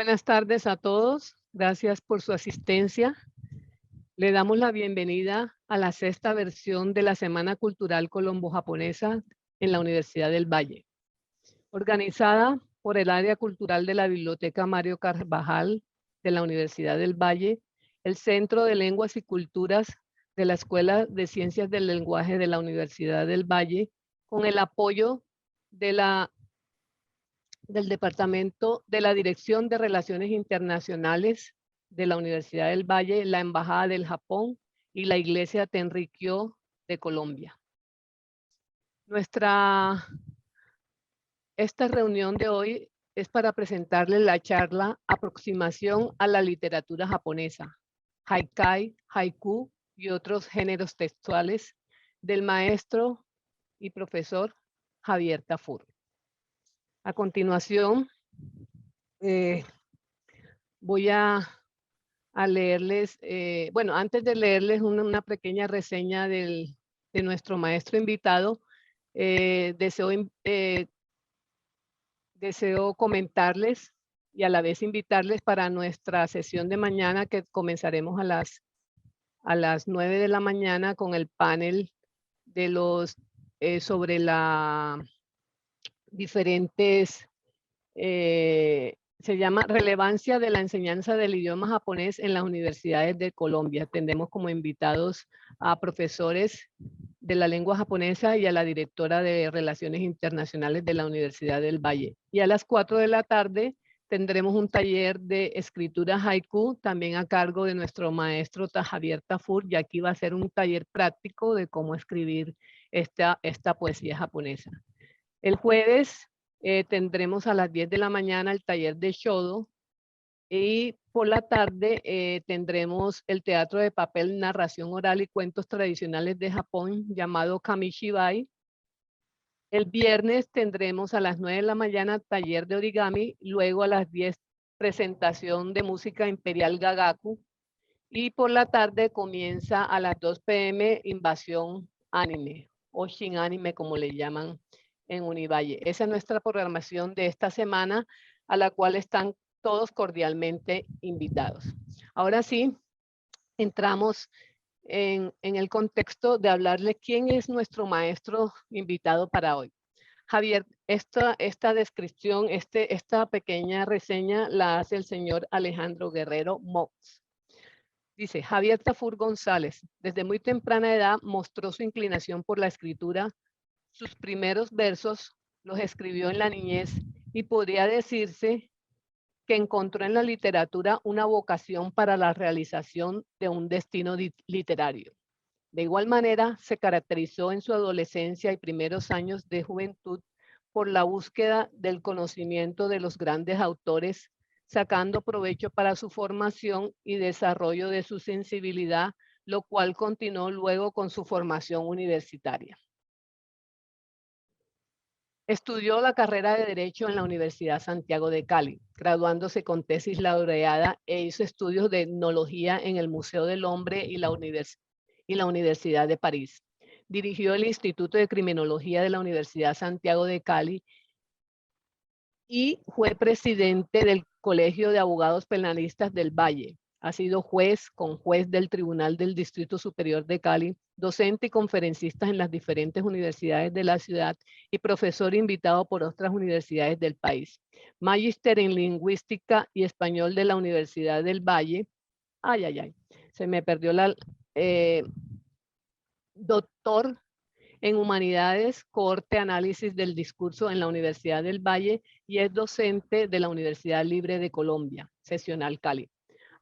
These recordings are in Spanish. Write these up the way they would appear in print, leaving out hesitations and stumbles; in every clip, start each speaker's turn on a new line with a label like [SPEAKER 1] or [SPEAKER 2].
[SPEAKER 1] Buenas tardes a todos. Gracias por su asistencia. Le damos la bienvenida a la sexta versión de la Semana Cultural Colombo-Japonesa en la Universidad del Valle, organizada por el Área Cultural de la Biblioteca Mario Carvajal de la Universidad del Valle, el Centro de Lenguas y Culturas de la Escuela de Ciencias del Lenguaje de la Universidad del Valle, con el apoyo del Departamento de la Dirección de Relaciones Internacionales de la Universidad del Valle, la Embajada del Japón y la Iglesia Tenrikyo de Colombia. Esta reunión de hoy es para presentarles la charla Aproximación a la literatura japonesa, Haikai, Haiku y otros géneros textuales del maestro y profesor Javier Tafur. A continuación, voy a leerles, bueno, antes de leerles una pequeña reseña de nuestro maestro invitado, deseo comentarles y a la vez invitarles para nuestra sesión de mañana, que comenzaremos a las 9 de la mañana con el panel de sobre la diferentes, se llama Relevancia de la enseñanza del idioma japonés en las universidades de Colombia. Tendremos como invitados a profesores de la lengua japonesa y a la directora de Relaciones Internacionales de la Universidad del Valle. Y a las 4 de la tarde tendremos un taller de escritura haiku, también a cargo de nuestro maestro Javier Tafur, y aquí va a ser un taller práctico de cómo escribir esta poesía japonesa. El jueves tendremos a las 10 de la mañana el taller de Shodo, y por la tarde tendremos el teatro de papel, narración oral y cuentos tradicionales de Japón, llamado Kamishibai. El viernes tendremos a las 9 de la mañana taller de origami, luego a las 10 presentación de música imperial Gagaku, y por la tarde comienza a las 2 p.m. invasión anime, o Shin Anime como le llaman en Univalle. Esa es nuestra programación de esta semana, a la cual están todos cordialmente invitados. Ahora sí, entramos en el contexto de hablarle quién es nuestro maestro invitado para hoy. Javier, esta descripción, esta pequeña reseña la hace el señor Alejandro Guerrero Mox. Dice, Javier Tafur González, desde muy temprana edad mostró su inclinación por la escritura. Sus primeros versos los escribió en la niñez y podría decirse que encontró en la literatura una vocación para la realización de un destino literario. De igual manera, se caracterizó en su adolescencia y primeros años de juventud por la búsqueda del conocimiento de los grandes autores, sacando provecho para su formación y desarrollo de su sensibilidad, lo cual continuó luego con su formación universitaria. Estudió la carrera de Derecho en la Universidad Santiago de Cali, graduándose con tesis laureada, e hizo estudios de etnología en el Museo del Hombre y la Universidad de París. Dirigió el Instituto de Criminología de la Universidad Santiago de Cali y fue presidente del Colegio de Abogados Penalistas del Valle. Ha sido juez del Tribunal del Distrito Superior de Cali, docente y conferencista en las diferentes universidades de la ciudad y profesor invitado por otras universidades del país. Magíster en Lingüística y Español de la Universidad del Valle. Se me perdió doctor en Humanidades, Cohorte Análisis del Discurso en la Universidad del Valle, y es docente de la Universidad Libre de Colombia, Seccional Cali.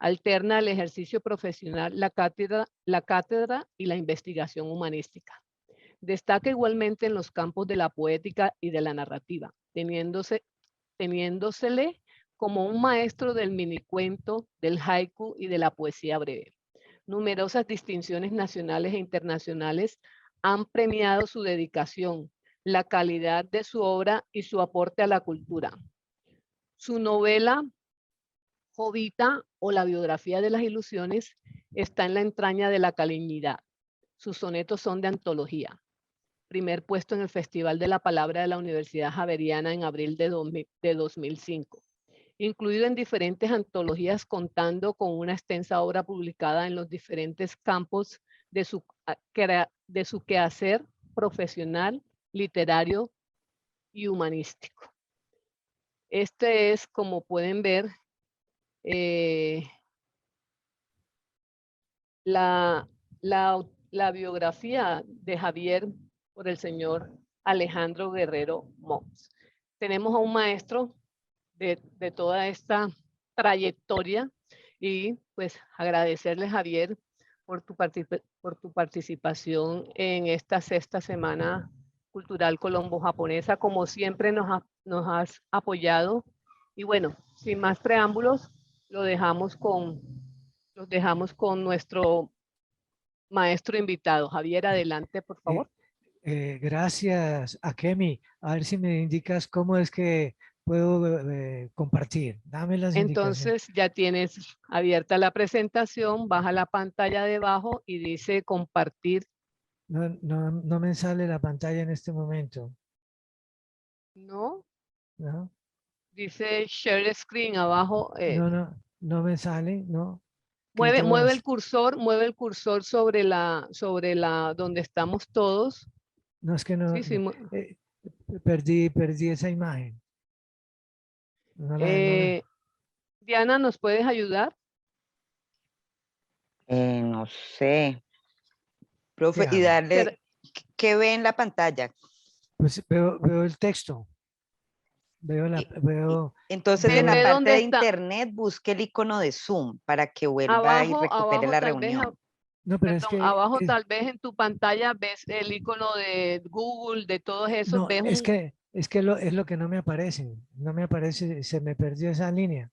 [SPEAKER 1] Alterna el ejercicio profesional, la cátedra y la investigación humanística. Destaca igualmente en los campos de la poética y de la narrativa, teniéndosele como un maestro del minicuento, del haiku y de la poesía breve. Numerosas distinciones nacionales e internacionales han premiado su dedicación, la calidad de su obra y su aporte a la cultura. Su novela Jovita, o la biografía de las ilusiones, está en la entraña de la caliñidad. Sus sonetos son de antología. Primer puesto en el Festival de la Palabra de la Universidad Javeriana en abril de 2005. incluido en diferentes antologías, contando con una extensa obra publicada en los diferentes campos de su quehacer profesional, literario y humanístico. Este es, como pueden ver, la biografía de Javier por el señor Alejandro Guerrero Mons. Tenemos a un maestro de toda esta trayectoria y pues agradecerle, Javier, por tu participación en esta 6ª Semana Cultural Colombo-Japonesa. Como siempre nos has apoyado. Y bueno, sin más preámbulos, los dejamos con nuestro maestro invitado. Javier, adelante, por favor.
[SPEAKER 2] Gracias, Akemi. A ver si me indicas cómo es que puedo compartir. Dame las indicaciones.
[SPEAKER 1] Entonces ya tienes abierta la presentación, baja la pantalla debajo y dice compartir.
[SPEAKER 2] No me sale la pantalla en este momento.
[SPEAKER 1] No,
[SPEAKER 2] ¿No?
[SPEAKER 1] dice share screen abajo.
[SPEAKER 2] No me sale, ¿no? ¿Qué
[SPEAKER 1] Mueve
[SPEAKER 2] debo hacer?
[SPEAKER 1] mueve el cursor sobre la donde estamos todos.
[SPEAKER 2] No, es que
[SPEAKER 1] Sí, sí.
[SPEAKER 2] perdí esa imagen.
[SPEAKER 1] Diana, ¿nos puedes ayudar?
[SPEAKER 3] No sé. Profe, y darle, ¿qué ve en la pantalla?
[SPEAKER 2] Pues veo el texto.
[SPEAKER 3] Entonces en la parte de internet busque el icono de Zoom para que vuelva y recupere la reunión.
[SPEAKER 2] No, pero es que
[SPEAKER 1] abajo tal vez en tu pantalla ves el icono de Google, de todos esos.
[SPEAKER 2] no, es que es lo que no me aparece. No me aparece, se me perdió esa línea.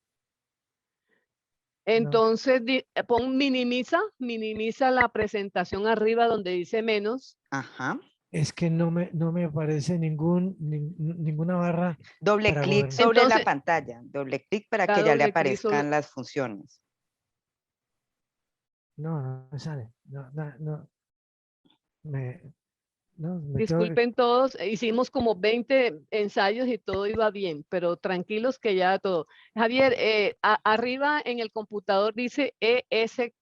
[SPEAKER 1] Entonces pon minimiza la presentación arriba donde dice menos.
[SPEAKER 3] Ajá.
[SPEAKER 2] Es que no me aparece ninguna barra.
[SPEAKER 3] Doble clic sobre la pantalla, doble clic para que ya le aparezcan las funciones.
[SPEAKER 2] No me sale.
[SPEAKER 1] Disculpen todos, hicimos como 20 ensayos y todo iba bien, pero tranquilos que ya todo. Javier, arriba en el computador dice ESC,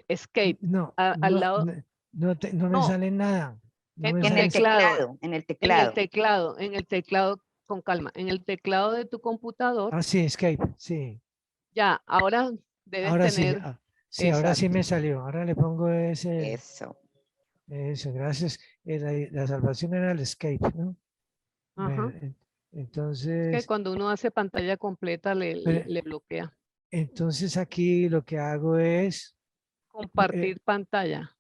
[SPEAKER 1] Escape. Al lado.
[SPEAKER 2] No me sale nada.
[SPEAKER 3] En el teclado.
[SPEAKER 1] En el teclado, con calma, en el teclado de tu computador.
[SPEAKER 2] Ah, sí, Escape, sí.
[SPEAKER 1] Ya, ahora debes tener.
[SPEAKER 2] Sí, ahora sí me salió. Ahora le pongo ese.
[SPEAKER 3] Eso,
[SPEAKER 2] gracias. La salvación era el Escape, ¿no?
[SPEAKER 1] Ajá.
[SPEAKER 2] Entonces.
[SPEAKER 1] Es que cuando uno hace pantalla completa le bloquea.
[SPEAKER 2] Entonces aquí lo que hago es.
[SPEAKER 1] Compartir pantalla.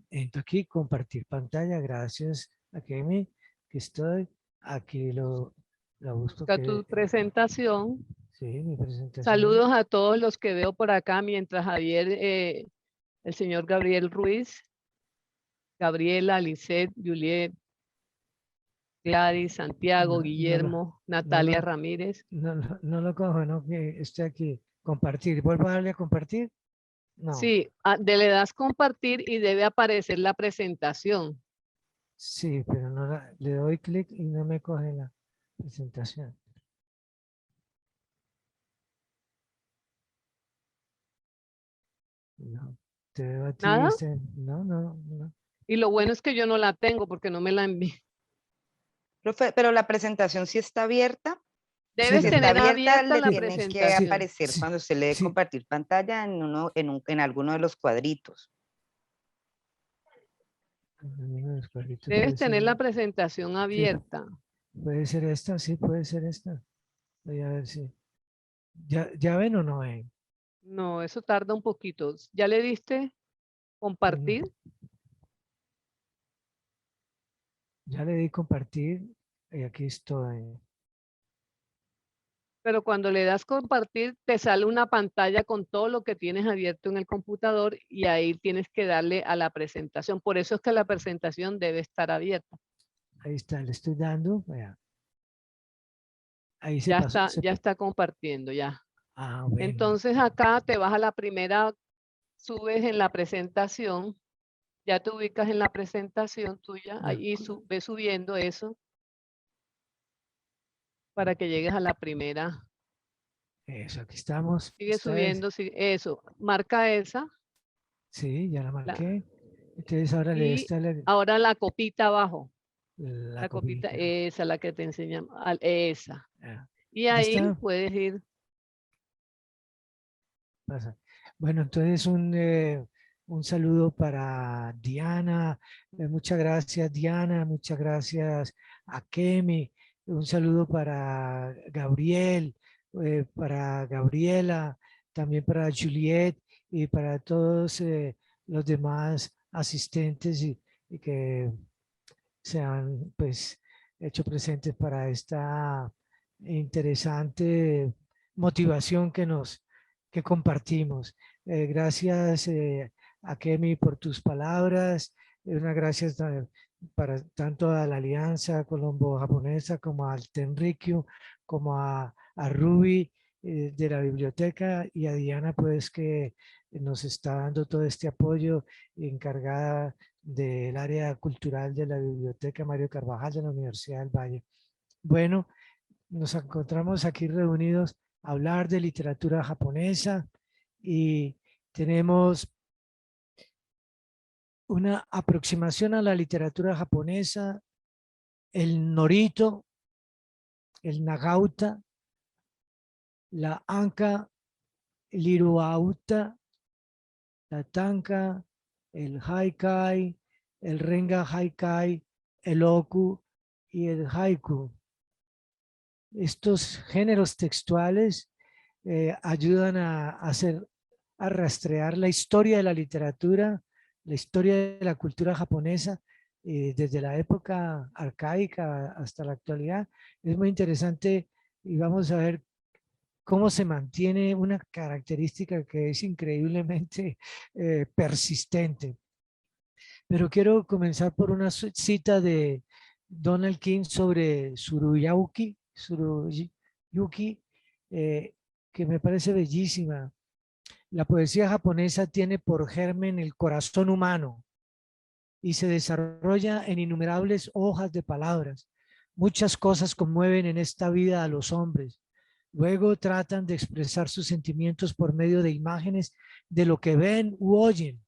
[SPEAKER 2] Entro aquí, compartir pantalla. Gracias, Akemi, que estoy. Aquí lo busco.
[SPEAKER 1] Busca tu presentación.
[SPEAKER 2] Sí, mi presentación.
[SPEAKER 1] Saludos a todos los que veo por acá mientras Javier, el señor Gabriel Ruiz, Gabriela, Lisette, Juliet, Gladys, Santiago, Guillermo, Natalia Ramírez.
[SPEAKER 2] No lo cojo, no, que estoy aquí. Compartir. ¿Vuelvo a darle a compartir? No.
[SPEAKER 1] Sí, le das compartir y debe aparecer la presentación.
[SPEAKER 2] Sí, pero no le doy clic y no me coge la presentación. No, te veo a ti.
[SPEAKER 1] ¿Nada?
[SPEAKER 2] No.
[SPEAKER 1] Y lo bueno es que yo no la tengo porque no me la envié.
[SPEAKER 3] Profe, pero la presentación sí está abierta.
[SPEAKER 1] Debes tener abierta la presentación.
[SPEAKER 3] Tiene que aparecer cuando se le dé compartir pantalla en alguno de los cuadritos.
[SPEAKER 1] Debes tener la presentación abierta.
[SPEAKER 2] Puede ser esta, sí, puede ser esta. Voy a ver si. ¿Ya ven o no ven?
[SPEAKER 1] No, eso tarda un poquito. ¿Ya le diste compartir?
[SPEAKER 2] Ya le di compartir y aquí estoy.
[SPEAKER 1] Pero cuando le das compartir, te sale una pantalla con todo lo que tienes abierto en el computador y ahí tienes que darle a la presentación. Por eso es que la presentación debe estar abierta.
[SPEAKER 2] Ahí está, le estoy dando. Vea. Ahí se
[SPEAKER 1] ya
[SPEAKER 2] pasó.
[SPEAKER 1] Ya está compartiendo, ya.
[SPEAKER 2] Ah, bueno.
[SPEAKER 1] Entonces acá te vas a la primera, subes en la presentación, ya te ubicas en la presentación tuya, ahí ves subiendo eso para que llegues a la primera.
[SPEAKER 2] Eso, aquí estamos.
[SPEAKER 1] Sigue subiendo, eso. Marca esa.
[SPEAKER 2] Sí, ya la marqué. Entonces ahora le está
[SPEAKER 1] ahora la copita abajo.
[SPEAKER 2] La
[SPEAKER 1] copita, esa, la que te enseñamos. Esa.
[SPEAKER 2] Ah,
[SPEAKER 1] Y ahí puedes ir.
[SPEAKER 2] Pasa. Bueno, entonces un saludo para Diana. Muchas gracias, Diana. Muchas gracias a Kemi. Un saludo para Gabriel, para Gabriela, también para Juliet y para todos los demás asistentes y que se han pues hecho presentes para esta interesante motivación que compartimos. Gracias a Kemi por tus palabras. Una gracias para tanto a la Alianza Colombo-Japonesa como al Tenrikyu, como a Ruby de la biblioteca y a Diana pues que nos está dando todo este apoyo encargada del área cultural de la Biblioteca Mario Carvajal de la Universidad del Valle. Bueno, nos encontramos aquí reunidos a hablar de literatura japonesa y tenemos una aproximación a la literatura japonesa, el Norito, el Nagauta, la Anka, el Iruauta, la Tanka, el Haikai, el Renga Haikai, el Oku y el Haiku. Estos géneros textuales ayudan a rastrear la historia de la literatura, la historia de la cultura japonesa, desde la época arcaica hasta la actualidad. Es muy interesante y vamos a ver cómo se mantiene una característica que es increíblemente persistente. Pero quiero comenzar por una cita de Donald King sobre Tsuruyuki, que me parece bellísima. La poesía japonesa tiene por germen el corazón humano y se desarrolla en innumerables hojas de palabras. Muchas cosas conmueven en esta vida a los hombres. Luego tratan de expresar sus sentimientos por medio de imágenes de lo que ven u oyen.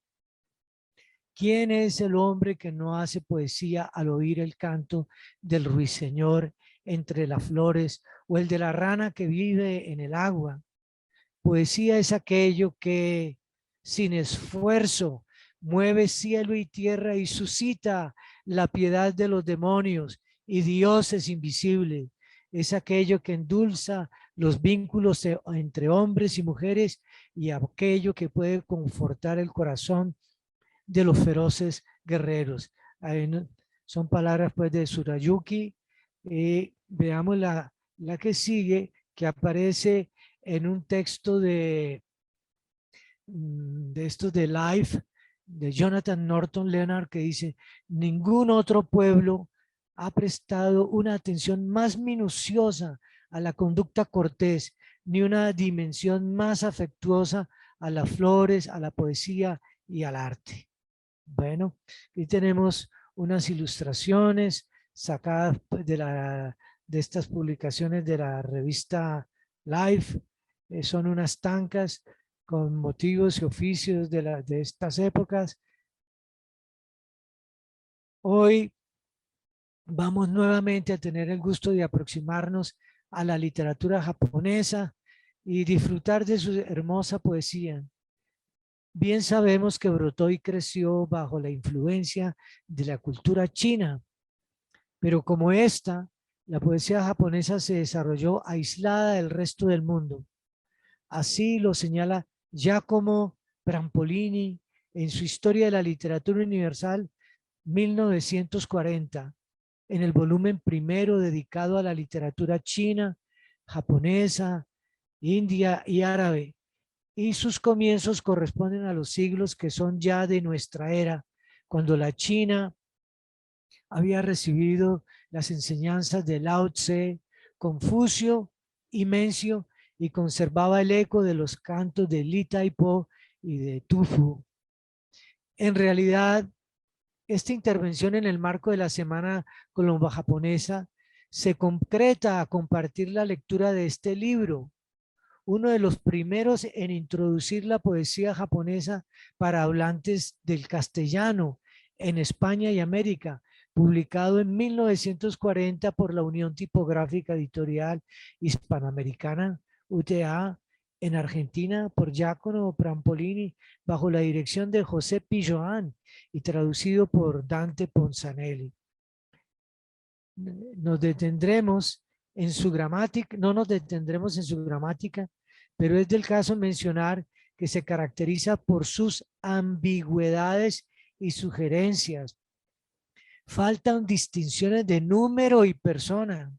[SPEAKER 2] ¿Quién es el hombre que no hace poesía al oír el canto del ruiseñor entre las flores o el de la rana que vive en el agua? Poesía es aquello que, sin esfuerzo, mueve cielo y tierra y suscita la piedad de los demonios y dioses invisibles. Es aquello que endulza los vínculos entre hombres y mujeres y aquello que puede confortar el corazón de los feroces guerreros. Son palabras pues de Tsurayuki. Veamos la que sigue, que aparece en un texto de estos de Life, de Jonathan Norton Leonard, que dice: ningún otro pueblo ha prestado una atención más minuciosa a la conducta cortés, ni una dimensión más afectuosa a las flores, a la poesía y al arte. Bueno, aquí tenemos unas ilustraciones sacadas de estas publicaciones de la revista Life. Son unas tancas con motivos y oficios de estas épocas. Hoy vamos nuevamente a tener el gusto de aproximarnos a la literatura japonesa y disfrutar de su hermosa poesía. Bien sabemos que brotó y creció bajo la influencia de la cultura china, pero como esta, la poesía japonesa se desarrolló aislada del resto del mundo. Así lo señala Giacomo Brampolini en su Historia de la Literatura Universal 1940, en el volumen primero dedicado a la literatura china, japonesa, india y árabe. Y sus comienzos corresponden a los siglos que son ya de nuestra era, cuando la China había recibido las enseñanzas de Lao Tse, Confucio y Mencio, y conservaba el eco de los cantos de Li Taipo y de Tu Fu. En realidad, esta intervención en el marco de la Semana Colombo-Japonesa se concreta a compartir la lectura de este libro, uno de los primeros en introducir la poesía japonesa para hablantes del castellano en España y América, publicado en 1940 por la Unión Tipográfica Editorial Hispanoamericana, UTA, en Argentina por Giacomo Prampolini, bajo la dirección de José Pilloan y traducido por Dante Ponzanelli. Nos detendremos en su gramática, no nos detendremos en su gramática, pero es del caso mencionar que se caracteriza por sus ambigüedades y sugerencias. Faltan distinciones de número y persona.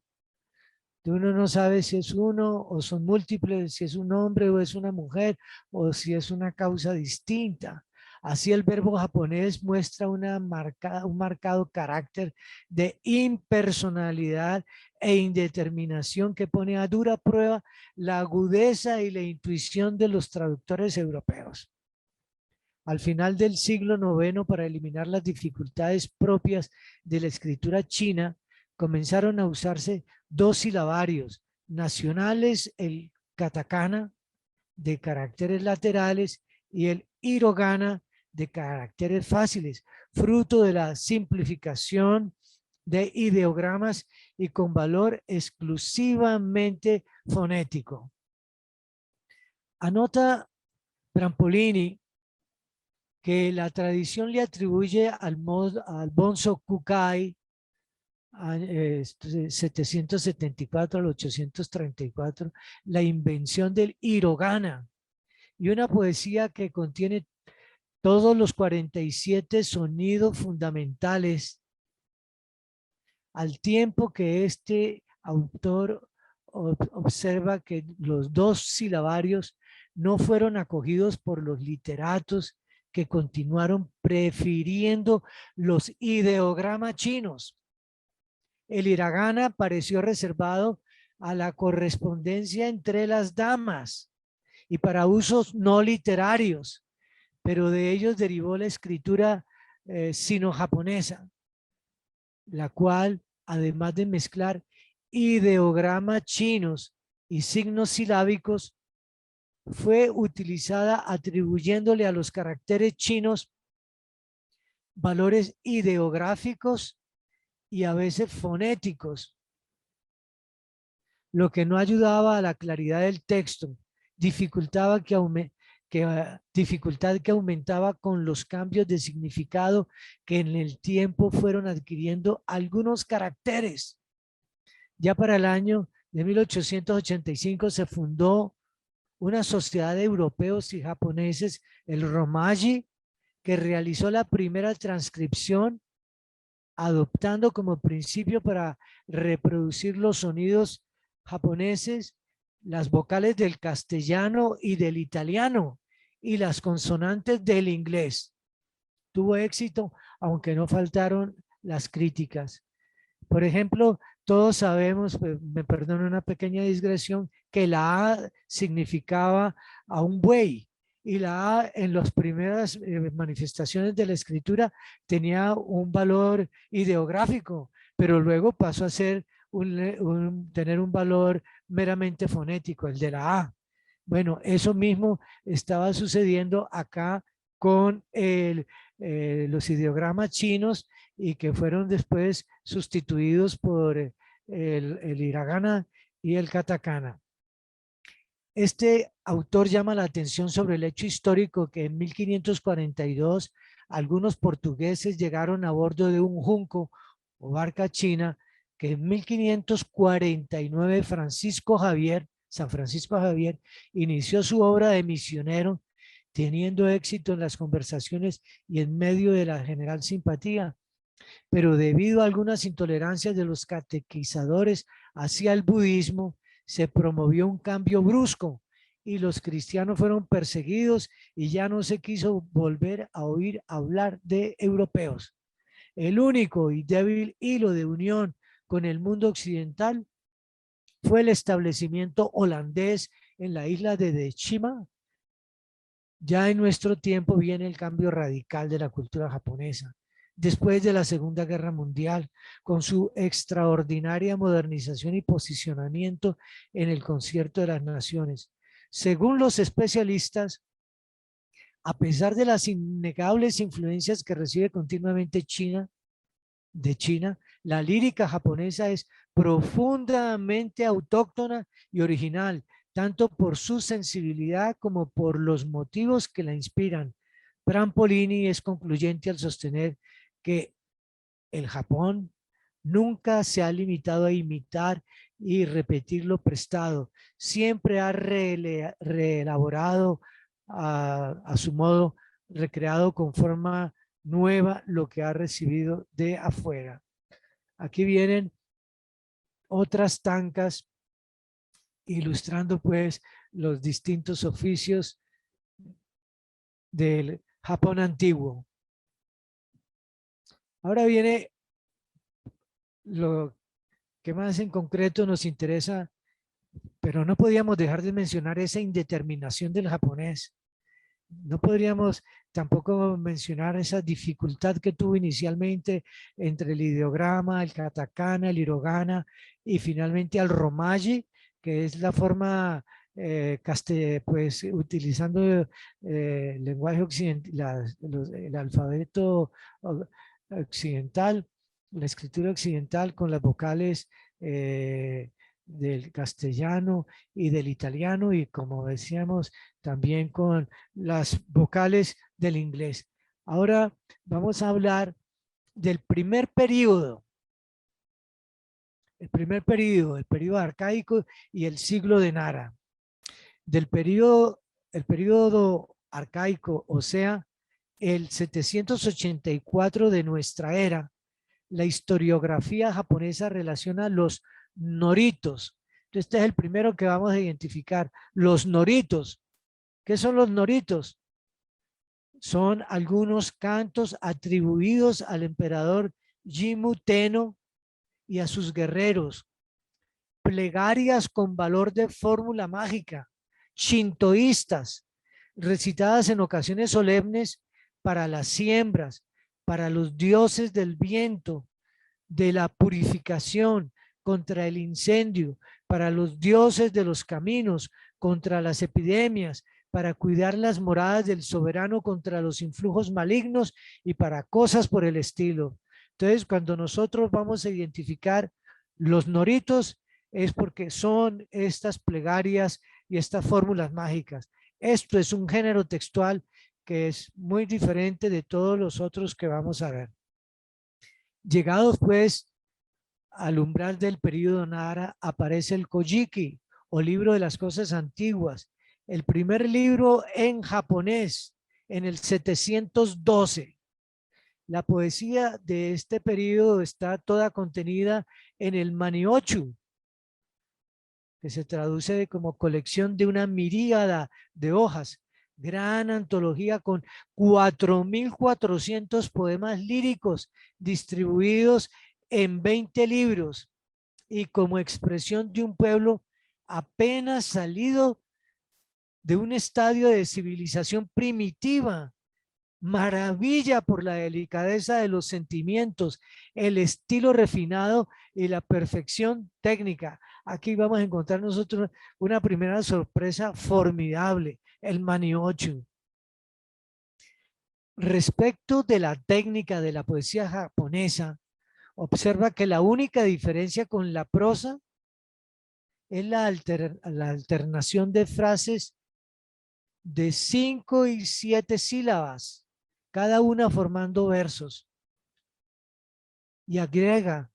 [SPEAKER 2] Uno no sabe si es uno o son múltiples, si es un hombre o es una mujer, o si es una causa distinta. Así el verbo japonés muestra un marcado carácter de impersonalidad e indeterminación que pone a dura prueba la agudeza y la intuición de los traductores europeos. Al final del siglo IX, para eliminar las dificultades propias de la escritura china, comenzaron a usarse dos silabarios nacionales, el katakana de caracteres laterales y el hiragana de caracteres fáciles, fruto de la simplificación de ideogramas y con valor exclusivamente fonético. Anota Prampolini que la tradición le atribuye al Bonzo Kukai 774 al 834 la invención del hiragana y una poesía que contiene todos los 47 sonidos fundamentales, al tiempo que este autor observa que los dos silabarios no fueron acogidos por los literatos que continuaron prefiriendo los ideogramas chinos. El hiragana pareció reservado a la correspondencia entre las damas y para usos no literarios, pero de ellos derivó la escritura sino-japonesa, la cual, además de mezclar ideogramas chinos y signos silábicos, fue utilizada atribuyéndole a los caracteres chinos valores ideográficos y a veces fonéticos, lo que no ayudaba a la claridad del texto, dificultad que aumentaba con los cambios de significado que en el tiempo fueron adquiriendo algunos caracteres. Ya para el año de 1885 se fundó una sociedad de europeos y japoneses, el Romaji, que realizó la primera transcripción adoptando como principio para reproducir los sonidos japoneses, las vocales del castellano y del italiano y las consonantes del inglés. Tuvo éxito, aunque no faltaron las críticas. Por ejemplo, todos sabemos, me perdono una pequeña digresión, que la A significaba a un buey y la A en las primeras manifestaciones de la escritura tenía un valor ideográfico, pero luego pasó a ser tener un valor meramente fonético, el de la A. Bueno, eso mismo estaba sucediendo acá con los ideogramas chinos y que fueron después sustituidos por el hiragana y el katakana. Este autor llama la atención sobre el hecho histórico que en 1542 algunos portugueses llegaron a bordo de un junco o barca china que en 1549 San Francisco Javier inició su obra de misionero, teniendo éxito en las conversaciones y en medio de la general simpatía. Pero debido a algunas intolerancias de los catequizadores hacia el budismo, se promovió un cambio brusco y los cristianos fueron perseguidos y ya no se quiso volver a oír hablar de europeos. El único y débil hilo de unión con el mundo occidental fue el establecimiento holandés en la isla de Decima. Ya en nuestro tiempo viene el cambio radical de la cultura japonesa. Después de la Segunda Guerra Mundial, con su extraordinaria modernización y posicionamiento en el concierto de las naciones, Según los especialistas, a pesar de las innegables influencias que recibe continuamente de China, la lírica japonesa es profundamente autóctona y original, tanto por su sensibilidad como por los motivos que la inspiran. Prampolini es concluyente al sostener que el Japón nunca se ha limitado a imitar y repetir lo prestado, siempre ha reelaborado a su modo, recreado con forma nueva lo que ha recibido de afuera. Aquí vienen otras tancas ilustrando pues los distintos oficios del Japón antiguo. Ahora viene lo que más en concreto nos interesa, pero no podíamos dejar de mencionar esa indeterminación del japonés. No podríamos tampoco mencionar esa dificultad que tuvo inicialmente entre el ideograma, el katakana, el hiragana y finalmente al romaji, que es la forma pues utilizando el lenguaje occidental, el alfabeto occidental, la escritura occidental con las vocales del castellano y del italiano, y como decíamos también con las vocales del inglés. Ahora vamos a hablar del primer periodo, el periodo arcaico y el siglo de Nara. El periodo arcaico, o sea, el 784 de nuestra era, la historiografía japonesa relaciona los noritos. Este es el primero que vamos a identificar, los noritos. ¿Qué son los noritos? Son algunos cantos atribuidos al emperador Jimmu Tenno y a sus guerreros, plegarias con valor de fórmula mágica, shintoístas, recitadas en ocasiones solemnes para las siembras, para los dioses del viento, de la purificación, contra el incendio, para los dioses de los caminos, contra las epidemias, para cuidar las moradas del soberano contra los influjos malignos y para cosas por el estilo. Entonces, cuando nosotros vamos a identificar los noritos, es porque son estas plegarias y estas fórmulas mágicas. Esto es un género textual que es muy diferente de todos los otros que vamos a ver. Llegados pues al umbral del período Nara, aparece el Kojiki, o libro de las cosas antiguas, el primer libro en japonés, en el 712. La poesía de este periodo está toda contenida en el Maniochu, que se traduce como colección de una miríada de hojas, gran antología con 4.400 poemas líricos distribuidos en 20 libros y como expresión de un pueblo apenas salido de un estadio de civilización primitiva. Maravilla por la delicadeza de los sentimientos, el estilo refinado y la perfección técnica. Aquí vamos a encontrar nosotros una primera sorpresa formidable, el Maniochu. Respecto de la técnica de la poesía japonesa, observa que la única diferencia con la prosa es la alternación de frases de 5 y 7 sílabas, cada una formando versos. Y agrega,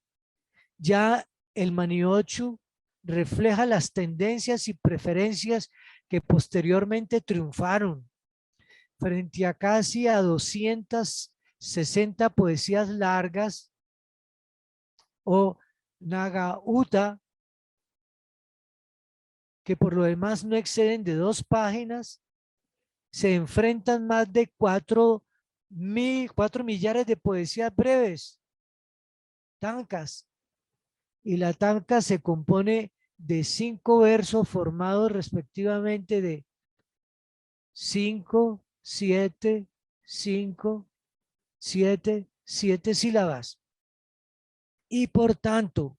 [SPEAKER 2] ya el Maniochu refleja las tendencias y preferencias que posteriormente triunfaron frente a casi a 260 poesías largas o Nagauta, que por lo demás no exceden de 2 páginas, se enfrentan más de 4 millares de poesías breves, tancas, y la tanca se compone de 5 versos formados respectivamente de 5, 7, 5, 7, 7 sílabas, y por tanto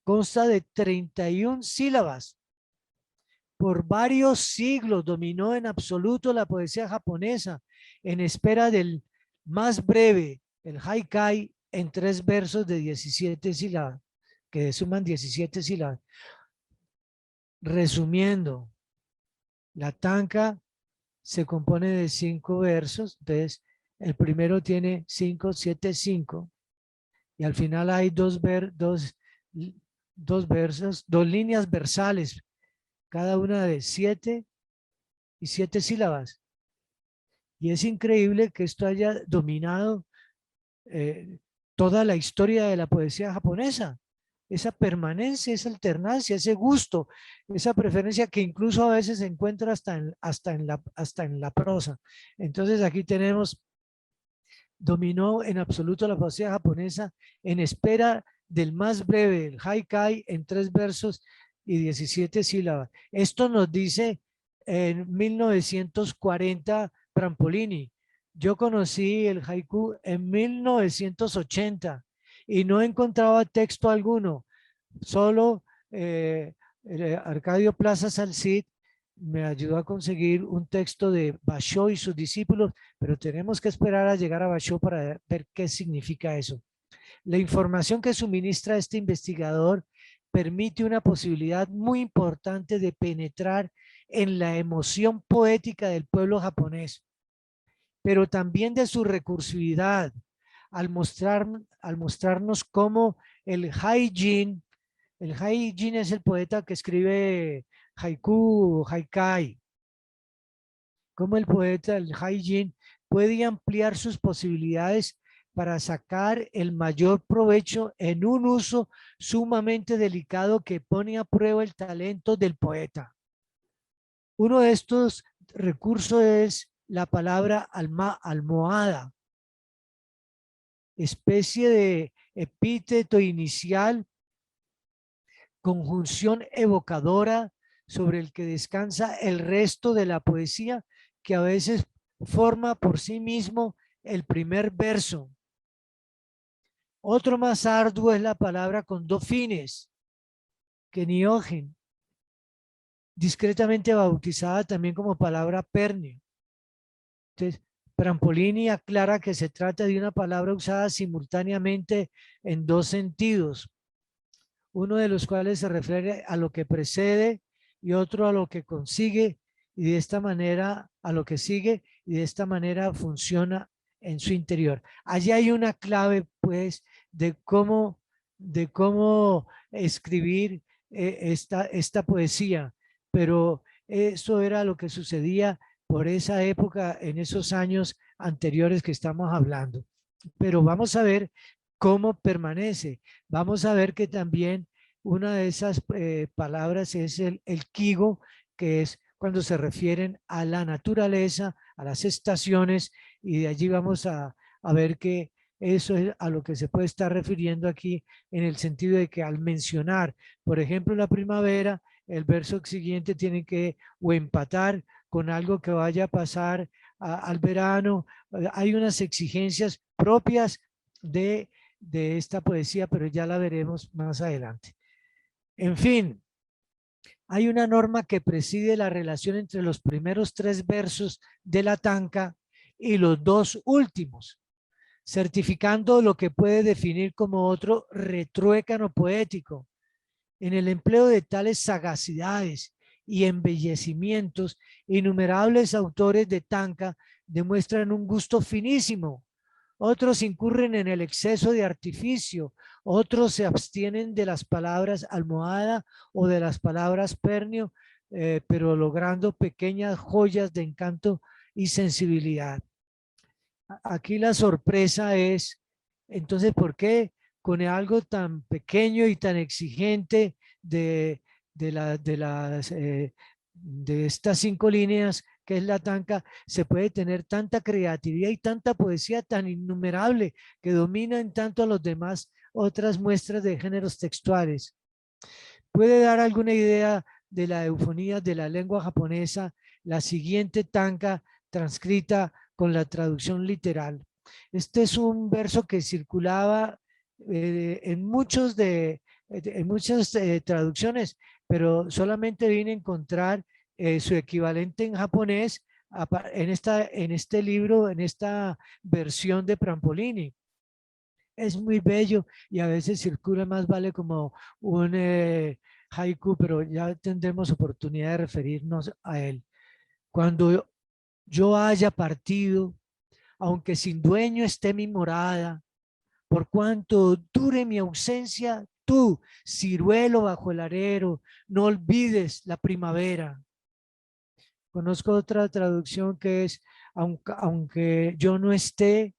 [SPEAKER 2] consta de 31 sílabas. Por varios siglos dominó en absoluto la poesía japonesa, en espera del más breve, el haikai, en 3 versos de 17 sílabas, que suman 17 sílabas. Resumiendo, la tanka se compone de 5 versos, entonces el primero tiene 5, 7, 5, y al final hay dos versos, 2 líneas versales, cada una de 7 y 7 sílabas. Y es increíble que esto haya dominado toda la historia de la poesía japonesa. Esa permanencia, esa alternancia, ese gusto, esa preferencia que incluso a veces se encuentra hasta en la prosa. Entonces aquí tenemos, dominó en absoluto la poesía japonesa en espera del más breve, el haikai, en 3 versos y 17 sílabas. Esto nos dice en 1940 Prampolini. Yo conocí el haiku en 1980 y no encontraba texto alguno, solo Arcadio Plaza Salcid me ayudó a conseguir un texto de Basho y sus discípulos, pero tenemos que esperar a llegar a Basho para ver qué significa eso. La información que suministra este investigador permite una posibilidad muy importante de penetrar en la emoción poética del pueblo japonés, pero también de su recursividad, al mostrarnos cómo el Haijin es el poeta que escribe haiku, haikai, cómo el poeta, el Haijin, puede ampliar sus posibilidades para sacar el mayor provecho en un uso sumamente delicado que pone a prueba el talento del poeta. Uno de estos recursos es la palabra almohada, especie de epíteto inicial, conjunción evocadora sobre el que descansa el resto de la poesía, que a veces forma por sí mismo el primer verso. Otro más arduo es la palabra con 2 fines, que niogen, discretamente bautizada también como palabra pernio. Entonces, Prampolini aclara que se trata de una palabra usada simultáneamente en 2 sentidos, uno de los cuales se refiere a lo que precede y otro a lo que consigue, y de esta manera a lo que sigue, y de esta manera funciona en su interior. Allí hay una clave, pues, de cómo escribir esta poesía, pero eso era lo que sucedía por esa época, en esos años anteriores que estamos hablando. Pero vamos a ver cómo permanece. Vamos a ver que también una de esas palabras es el kigo, que es cuando se refieren a la naturaleza, a las estaciones, y de allí vamos a ver que eso es a lo que se puede estar refiriendo aquí, en el sentido de que al mencionar, por ejemplo, la primavera, el verso siguiente tiene que o empatar con algo que vaya a pasar al verano. Hay unas exigencias propias de esta poesía, pero ya la veremos más adelante. En fin, hay una norma que preside la relación entre los primeros 3 versos de la tanka y los 2 últimos, certificando lo que puede definir como otro retruécano poético. En el empleo de tales sagacidades y embellecimientos, innumerables autores de tanka demuestran un gusto finísimo. Otros incurren en el exceso de artificio, otros se abstienen de las palabras almohada o de las palabras pernio, pero logrando pequeñas joyas de encanto y sensibilidad. Aquí la sorpresa es, entonces, ¿por qué con algo tan pequeño y tan exigente de estas 5 líneas que es la tanka, se puede tener tanta creatividad y tanta poesía tan innumerable que domina en tanto a los demás otras muestras de géneros textuales? ¿Puede dar alguna idea de la eufonía de la lengua japonesa la siguiente tanka transcrita con la traducción literal? Este es un verso que circulaba en muchas traducciones, pero solamente vine a encontrar su equivalente en japonés en este libro, en esta versión de Prampolini. Es muy bello y a veces circula más vale como un haiku, pero ya tendremos oportunidad de referirnos a él. Cuando yo haya partido, aunque sin dueño esté mi morada, por cuanto dure mi ausencia, tú, ciruelo bajo el arero, no olvides la primavera. Conozco otra traducción que es, aunque yo no esté,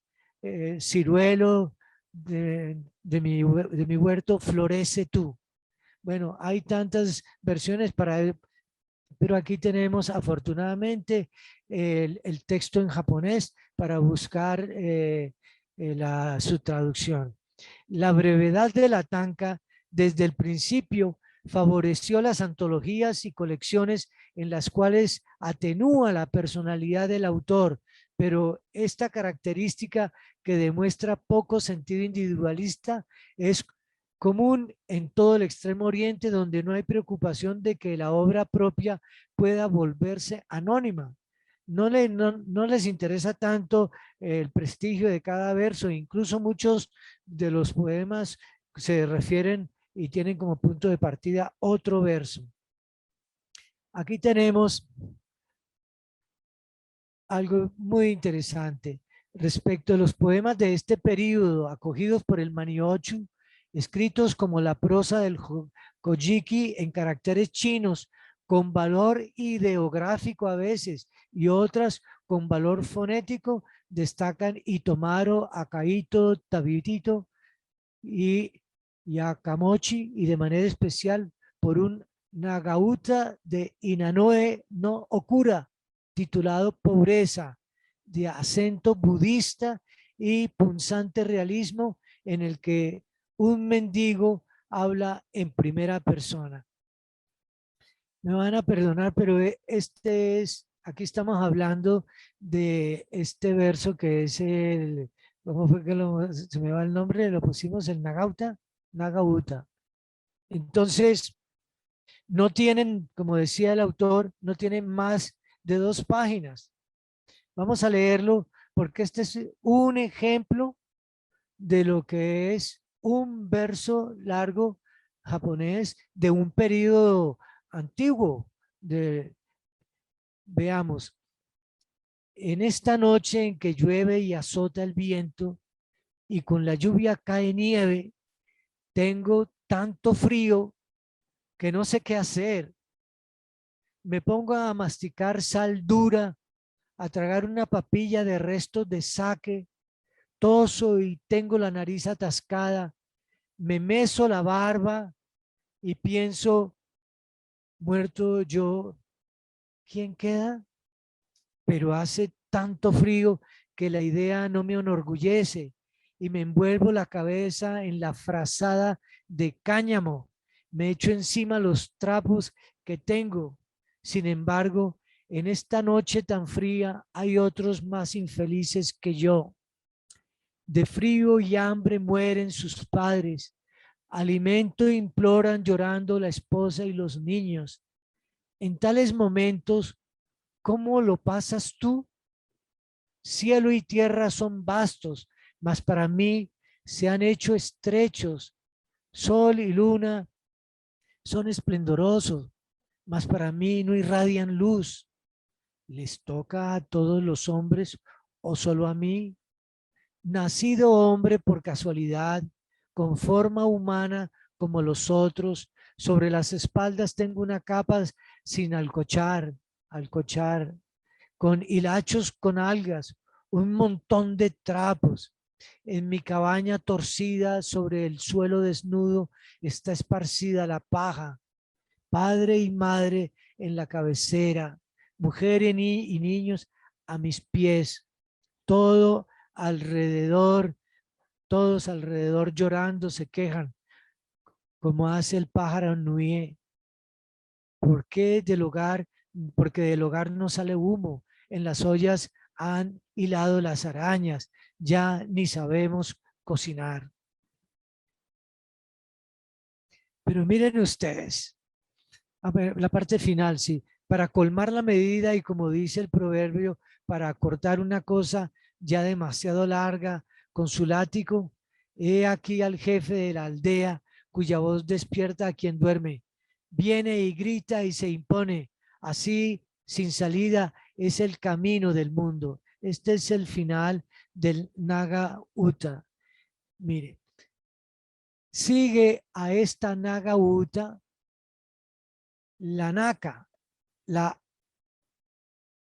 [SPEAKER 2] ciruelo de mi huerto, florece tú. Bueno, hay tantas versiones pero aquí tenemos afortunadamente el texto en japonés para buscar su traducción. La brevedad de la tanka desde el principio favoreció las antologías y colecciones en las cuales atenúa la personalidad del autor, pero esta característica que demuestra poco sentido individualista es común en todo el Extremo Oriente, donde no hay preocupación de que la obra propia pueda volverse anónima. No les interesa tanto el prestigio de cada verso, incluso muchos de los poemas se refieren y tienen como punto de partida otro verso. Aquí tenemos algo muy interesante respecto a los poemas de este periodo acogidos por el Maniochu, escritos como la prosa del Kojiki en caracteres chinos, con valor ideográfico a veces y otras con valor fonético, destacan Itomaro, Akaito, Tabitito y Yakamochi, y de manera especial por un Nagauta de Inanoe no Okura, titulado Pobreza, de acento budista y punzante realismo, en el que un mendigo habla en primera persona. Me van a perdonar, pero aquí estamos hablando de este verso que es ¿cómo fue que se me va el nombre? Lo pusimos el Nagauta. Entonces, no tienen, como decía el autor, no tienen más de 2 páginas. Vamos a leerlo porque este es un ejemplo de lo que es un verso largo japonés de un periodo antiguo. Veamos, en esta noche en que llueve y azota el viento y con la lluvia cae nieve, tengo tanto frío que no sé qué hacer. Me pongo a masticar sal dura, a tragar una papilla de restos de sake, toso y tengo la nariz atascada, me meso la barba y pienso, muerto yo, ¿quién queda? Pero hace tanto frío que la idea no me enorgullece y me envuelvo la cabeza en la frazada de cáñamo. Me echo encima los trapos que tengo. Sin embargo, en esta noche tan fría hay otros más infelices que yo. De frío y hambre mueren sus padres. Alimento imploran llorando la esposa y los niños. En tales momentos, ¿cómo lo pasas tú? Cielo y tierra son vastos, mas para mí se han hecho estrechos. Sol y luna son esplendorosos, mas para mí no irradian luz. ¿Les toca a todos los hombres o solo a mí? Nacido hombre por casualidad, con forma humana como los otros, sobre las espaldas tengo una capa sin alcochar, con hilachos con algas, un montón de trapos. En mi cabaña torcida sobre el suelo desnudo está esparcida la paja. Padre y madre en la cabecera, mujer y niños a mis pies, todo alrededor, todos alrededor llorando se quejan, como hace el pájaro nuie. ¿Por qué del hogar? Porque del hogar no sale humo. En las ollas han hilado las arañas. Ya ni sabemos cocinar. Pero miren ustedes, A ver, la parte final, sí. Para colmar la medida y como dice el proverbio, para cortar una cosa ya demasiado larga con su látigo, he aquí al jefe de la aldea cuya voz despierta a quien duerme. Viene y grita y se impone. Así, sin salida, es el camino del mundo. Este es el final del Naga Uta. Mire, sigue a esta Naga Uta la Naka, la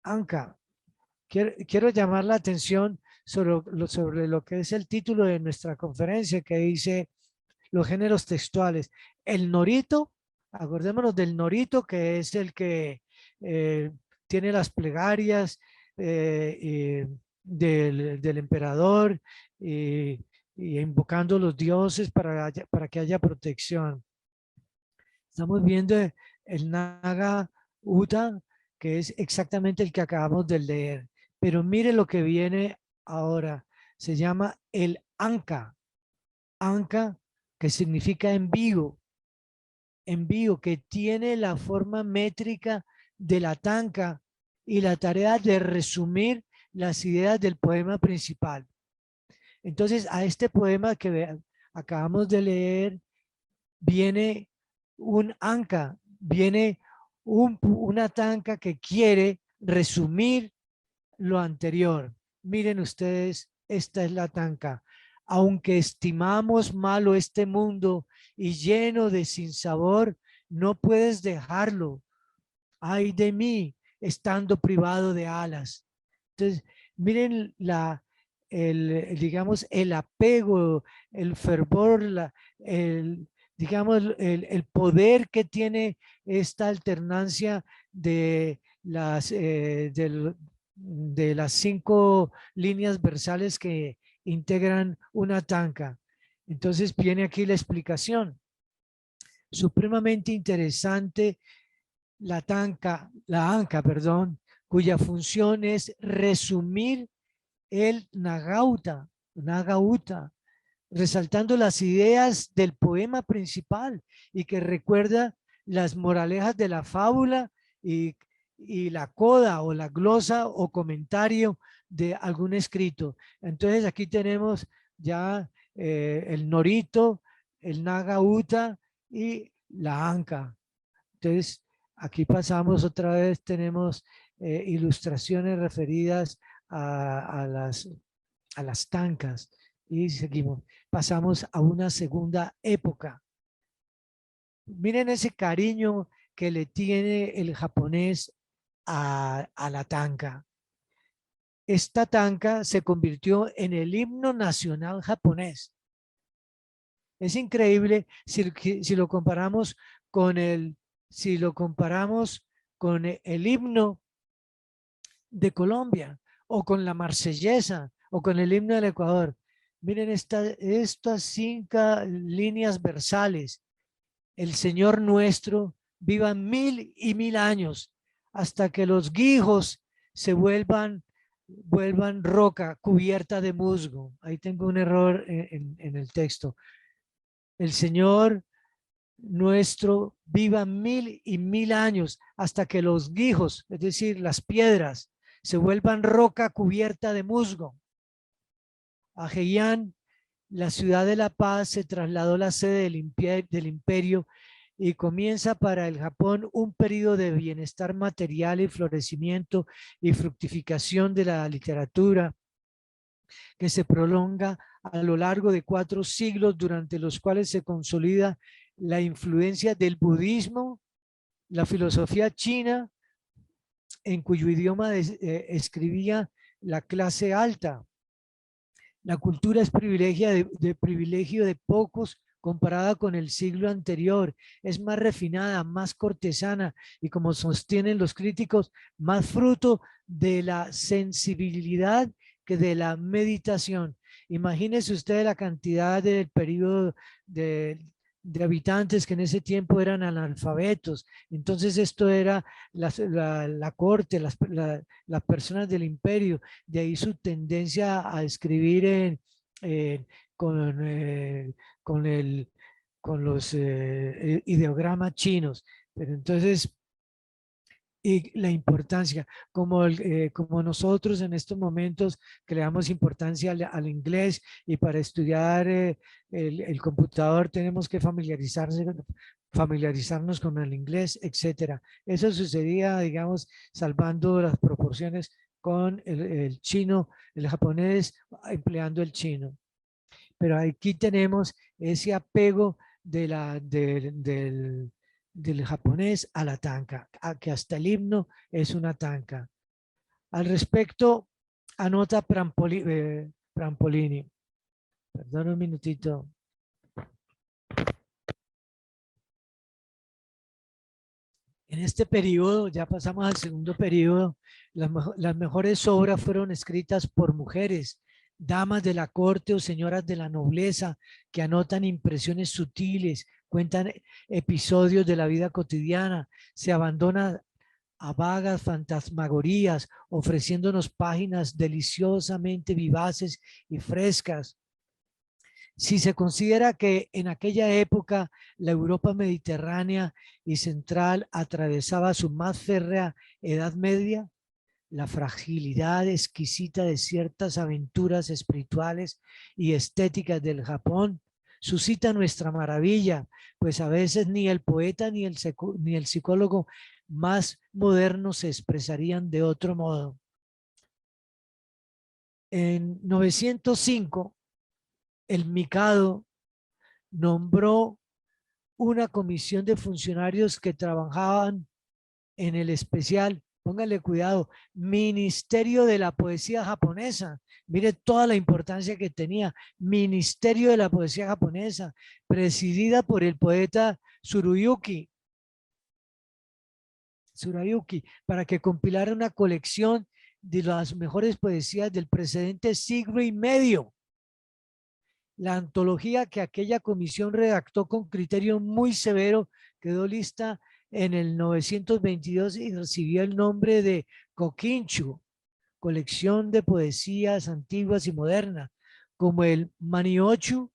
[SPEAKER 2] Anka. Quiero llamar la atención sobre lo que es el título de nuestra conferencia, que dice los géneros textuales. El norito, acordémonos del norito, que es el que tiene las plegarias del emperador y invocando a los dioses para que haya protección. Estamos viendo el Naga Uta, que es exactamente el que acabamos de leer. Pero mire lo que viene ahora. Se llama el Anka. Anka, que significa envío, que tiene la forma métrica de la tanka y la tarea de resumir las ideas del poema principal. Entonces, a este poema que acabamos de leer viene un Anka, viene una tanka que quiere resumir lo anterior. Miren ustedes, esta es la tanka. Aunque estimamos malo este mundo y lleno de sinsabor, no puedes dejarlo. Ay de mí, estando privado de alas. Entonces, miren digamos, el apego, el fervor, digamos, el poder que tiene esta alternancia de de las 5 líneas versales que integran una tanca. Entonces viene aquí la explicación. Supremamente interesante la anca, perdón, cuya función es resumir el Nagauta, resaltando las ideas del poema principal y que recuerda las moralejas de la fábula y la coda o la glosa o comentario de algún escrito. Entonces aquí tenemos ya el norito, el Nagauta y la anca. Entonces aquí pasamos otra vez, tenemos ilustraciones referidas a las tancas y seguimos. Pasamos a una segunda época. Miren ese cariño que le tiene el japonés a la tanca. Esta tanca se convirtió en el himno nacional japonés. Es increíble si lo comparamos con el himno de Colombia o con la marsellesa o con el himno del Ecuador. Miren estas 5 líneas versales. El Señor nuestro viva 1000 y 1000 años hasta que los guijos se vuelvan roca cubierta de musgo. Ahí tengo un error en el texto. El Señor nuestro viva 1000 y 1000 años hasta que los guijos, es decir, las piedras, se vuelvan roca cubierta de musgo. A Heian, la ciudad de la paz, se trasladó la sede del imperio y comienza para el Japón un periodo de bienestar material y florecimiento y fructificación de la literatura que se prolonga a lo largo de 4 siglos, durante los cuales se consolida la influencia del budismo, la filosofía china, en cuyo idioma escribía la clase alta. La cultura es privilegio de pocos comparada con el siglo anterior. Es más refinada, más cortesana y, como sostienen los críticos, más fruto de la sensibilidad que de la meditación. Imagínese usted la cantidad del periodo de habitantes que en ese tiempo eran analfabetos. Entonces esto era la corte, las personas del imperio. De ahí su tendencia a escribir con los ideogramas chinos. Pero entonces, y la importancia, como nosotros en estos momentos que le damos importancia al inglés y para estudiar el computador tenemos que familiarizarnos con el inglés, etcétera. Eso sucedía, digamos, salvando las proporciones con el chino, el japonés, empleando el chino. Pero aquí tenemos ese apego del japonés a la tanka, a que hasta el himno es una tanka. Al respecto, anota Prampolini. Perdón un minutito. En este periodo, ya pasamos al segundo periodo, las mejores obras fueron escritas por mujeres, damas de la corte o señoras de la nobleza, que anotan impresiones sutiles, cuentan episodios de la vida cotidiana, se abandona a vagas fantasmagorías, ofreciéndonos páginas deliciosamente vivaces y frescas. Si se considera que en aquella época la Europa mediterránea y central atravesaba su más férrea Edad Media, la fragilidad exquisita de ciertas aventuras espirituales y estéticas del Japón suscita nuestra maravilla, pues a veces ni el poeta ni el psicólogo más modernos se expresarían de otro modo. En 905, el Mikado nombró una comisión de funcionarios que trabajaban en el especial, póngale cuidado, Ministerio de la Poesía Japonesa. Mire toda la importancia que tenía, Ministerio de la Poesía Japonesa, presidida por el poeta Tsurayuki, para que compilara una colección de las mejores poesías del precedente siglo y medio. La antología que aquella comisión redactó con criterio muy severo quedó lista en el 922 y recibió el nombre de Kokinchu, colección de poesías antiguas y modernas. Como el Maniochu,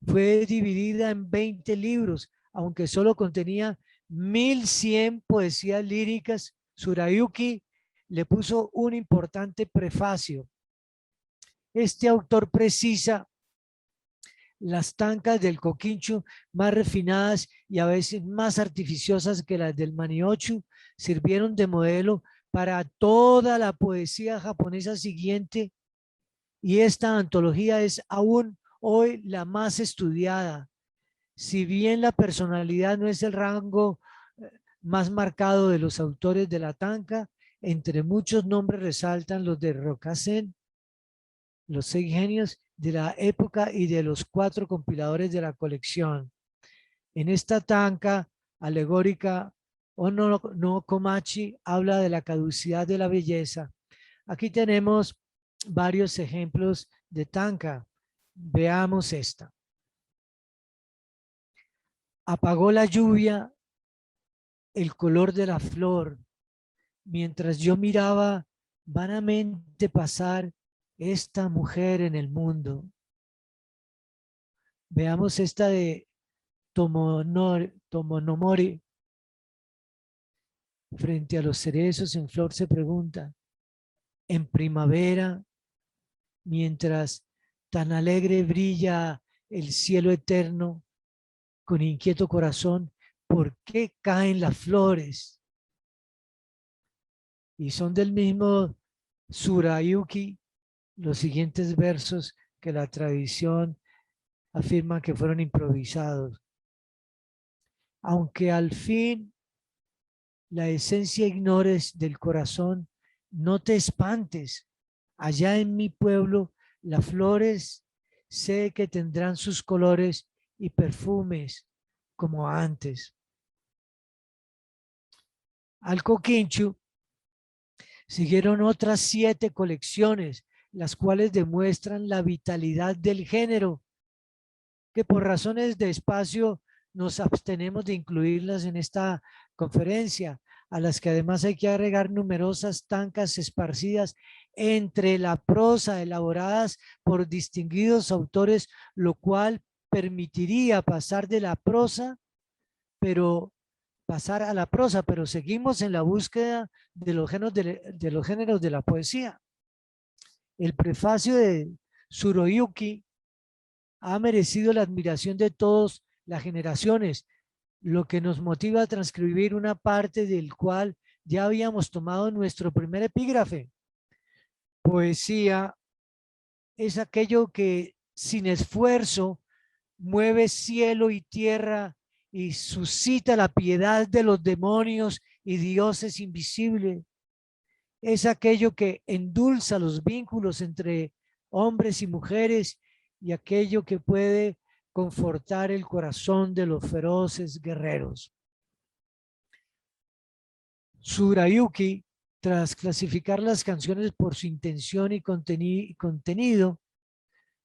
[SPEAKER 2] fue dividida en 20 libros, aunque solo contenía 1100 poesías líricas. Tsurayuki le puso un importante prefacio. Este autor precisa las tankas del Kokinchu más refinadas y a veces más artificiosas que las del Maniochu sirvieron de modelo para toda la poesía japonesa siguiente, y esta antología es aún hoy la más estudiada. Si bien la personalidad no es el rango más marcado de los autores de la tanka, entre muchos nombres resaltan los de Rokasen, los 6 genios de la época y de los 4 compiladores de la colección. En esta tanka alegórica, Ono no Komachi habla de la caducidad de la belleza. Aquí tenemos varios ejemplos de tanka. Veamos esta. Apagó la lluvia el color de la flor, mientras yo miraba vanamente pasar esta mujer en el mundo. Veamos esta de Tomonomori. Frente a los cerezos en flor se pregunta, en primavera, mientras tan alegre brilla el cielo eterno, con inquieto corazón, ¿por qué caen las flores? Y son del mismo Tsurayuki los siguientes versos que la tradición afirma que fueron improvisados. Aunque al fin la esencia ignores del corazón, no te espantes. Allá en mi pueblo las flores sé que tendrán sus colores y perfumes como antes. Al Kokinchu siguieron otras 7 colecciones, las cuales demuestran la vitalidad del género, que por razones de espacio nos abstenemos de incluirlas en esta conferencia, a las que además hay que agregar numerosas tankas esparcidas entre la prosa elaboradas por distinguidos autores, lo cual permitiría pasar de la prosa pero pasar a la prosa, pero seguimos en la búsqueda de los géneros de la poesía. El prefacio de Tsuroyuki ha merecido la admiración de todas las generaciones, lo que nos motiva a transcribir una parte del cual ya habíamos tomado nuestro primer epígrafe. Poesía es aquello que sin esfuerzo mueve cielo y tierra y suscita la piedad de los demonios y dioses invisibles. Es aquello que endulza los vínculos entre hombres y mujeres y aquello que puede confortar el corazón de los feroces guerreros. Tsurayuki, tras clasificar las canciones por su intención y contenido,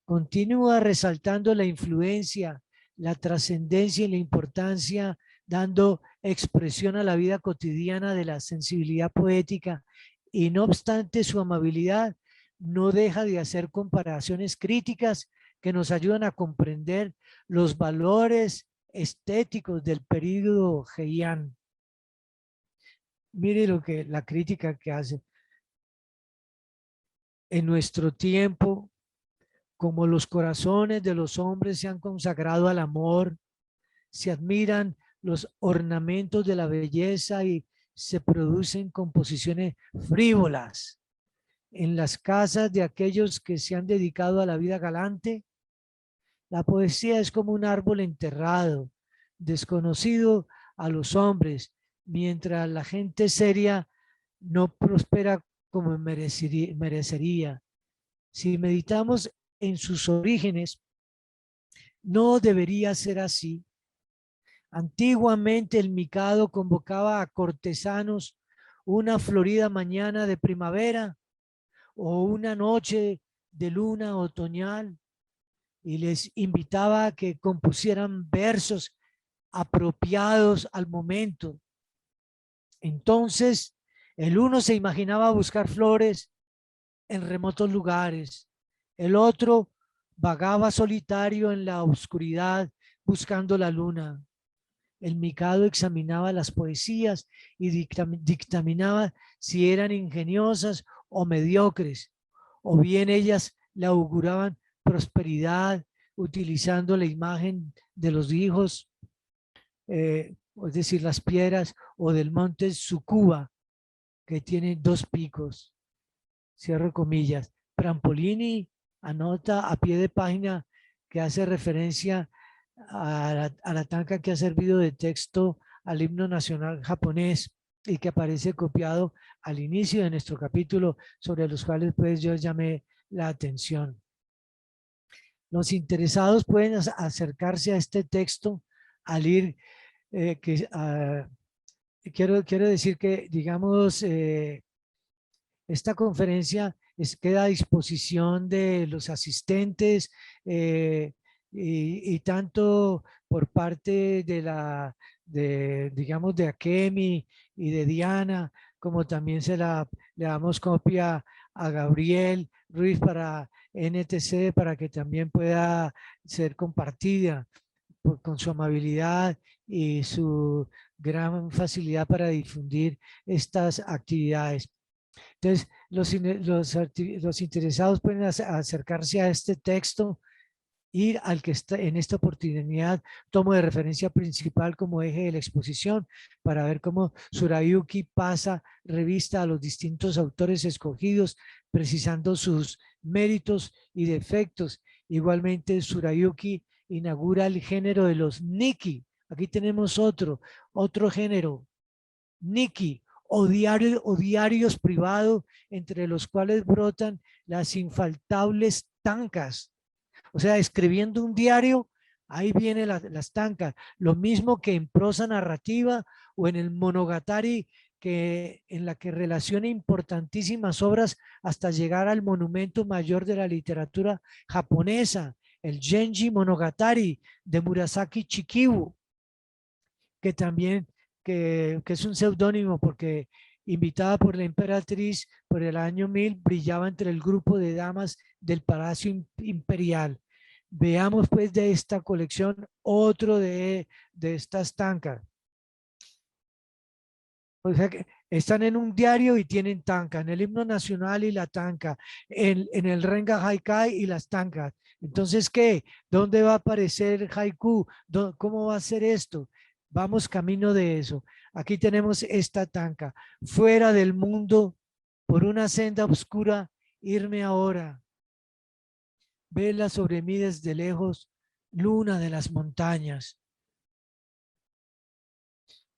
[SPEAKER 2] continúa resaltando la influencia, la trascendencia y la importancia, dando expresión a la vida cotidiana de la sensibilidad poética, y no obstante su amabilidad, no deja de hacer comparaciones críticas que nos ayudan a comprender los valores estéticos del período Heian. Mire la crítica que hace. En nuestro tiempo, como los corazones de los hombres se han consagrado al amor, se admiran los ornamentos de la belleza y se producen composiciones frívolas en las casas de aquellos que se han dedicado a la vida galante. La poesía es como un árbol enterrado, desconocido a los hombres, mientras la gente seria no prospera como merecería. Si meditamos en sus orígenes, no debería ser así. Antiguamente el mikado convocaba a cortesanos una florida mañana de primavera o una noche de luna otoñal y les invitaba a que compusieran versos apropiados al momento. Entonces, el uno se imaginaba buscar flores en remotos lugares, el otro vagaba solitario en la oscuridad buscando la luna. El mikado examinaba las poesías y dictaminaba si eran ingeniosas o mediocres, o bien ellas le auguraban prosperidad utilizando la imagen de los hijos, es decir, las piedras, o del monte Tsukuba, que tiene 2 picos. Cierro comillas. Prampolini anota a pie de página que hace referencia a la tanka que ha servido de texto al himno nacional japonés y que aparece copiado al inicio de nuestro capítulo, sobre los cuales pues yo llamé la atención. Los interesados pueden acercarse a este texto al ir, quiero decir que, digamos, esta conferencia queda a disposición de los asistentes y tanto por parte digamos, de Akemi y de Diana, como también le damos copia a Gabriel Ruiz para NTC, para que también pueda ser compartida con su amabilidad y su gran facilidad para difundir estas actividades. Entonces, los interesados pueden acercarse a este texto, ir al que está en esta oportunidad tomo de referencia principal como eje de la exposición, para ver cómo Tsurayuki pasa revista a los distintos autores escogidos, precisando sus méritos y defectos. Igualmente, Tsurayuki inaugura el género de los Nikki. Aquí tenemos otro género, Nikki, o diarios privados, entre los cuales brotan las infaltables tankas. O sea, escribiendo un diario, ahí vienen las tankas. Lo mismo que en prosa narrativa o en el monogatari, en la que relaciona importantísimas obras hasta llegar al monumento mayor de la literatura japonesa, el Genji Monogatari de Murasaki Shikibu, que también que es un seudónimo porque invitada por la emperatriz por el año 1000, brillaba entre el grupo de damas del Palacio Imperial. Veamos pues de esta colección otro de estas tankas. O sea que están en un diario y tienen tanka, en el himno nacional y la tanka, en el Renga Haikai y las tankas. Entonces, ¿qué? ¿Dónde va a aparecer el haiku? ¿Cómo va a ser esto? Vamos camino de eso. Aquí tenemos esta tanka. Fuera del mundo, por una senda oscura, irme ahora. Vela sobre mí desde lejos, luna de las montañas.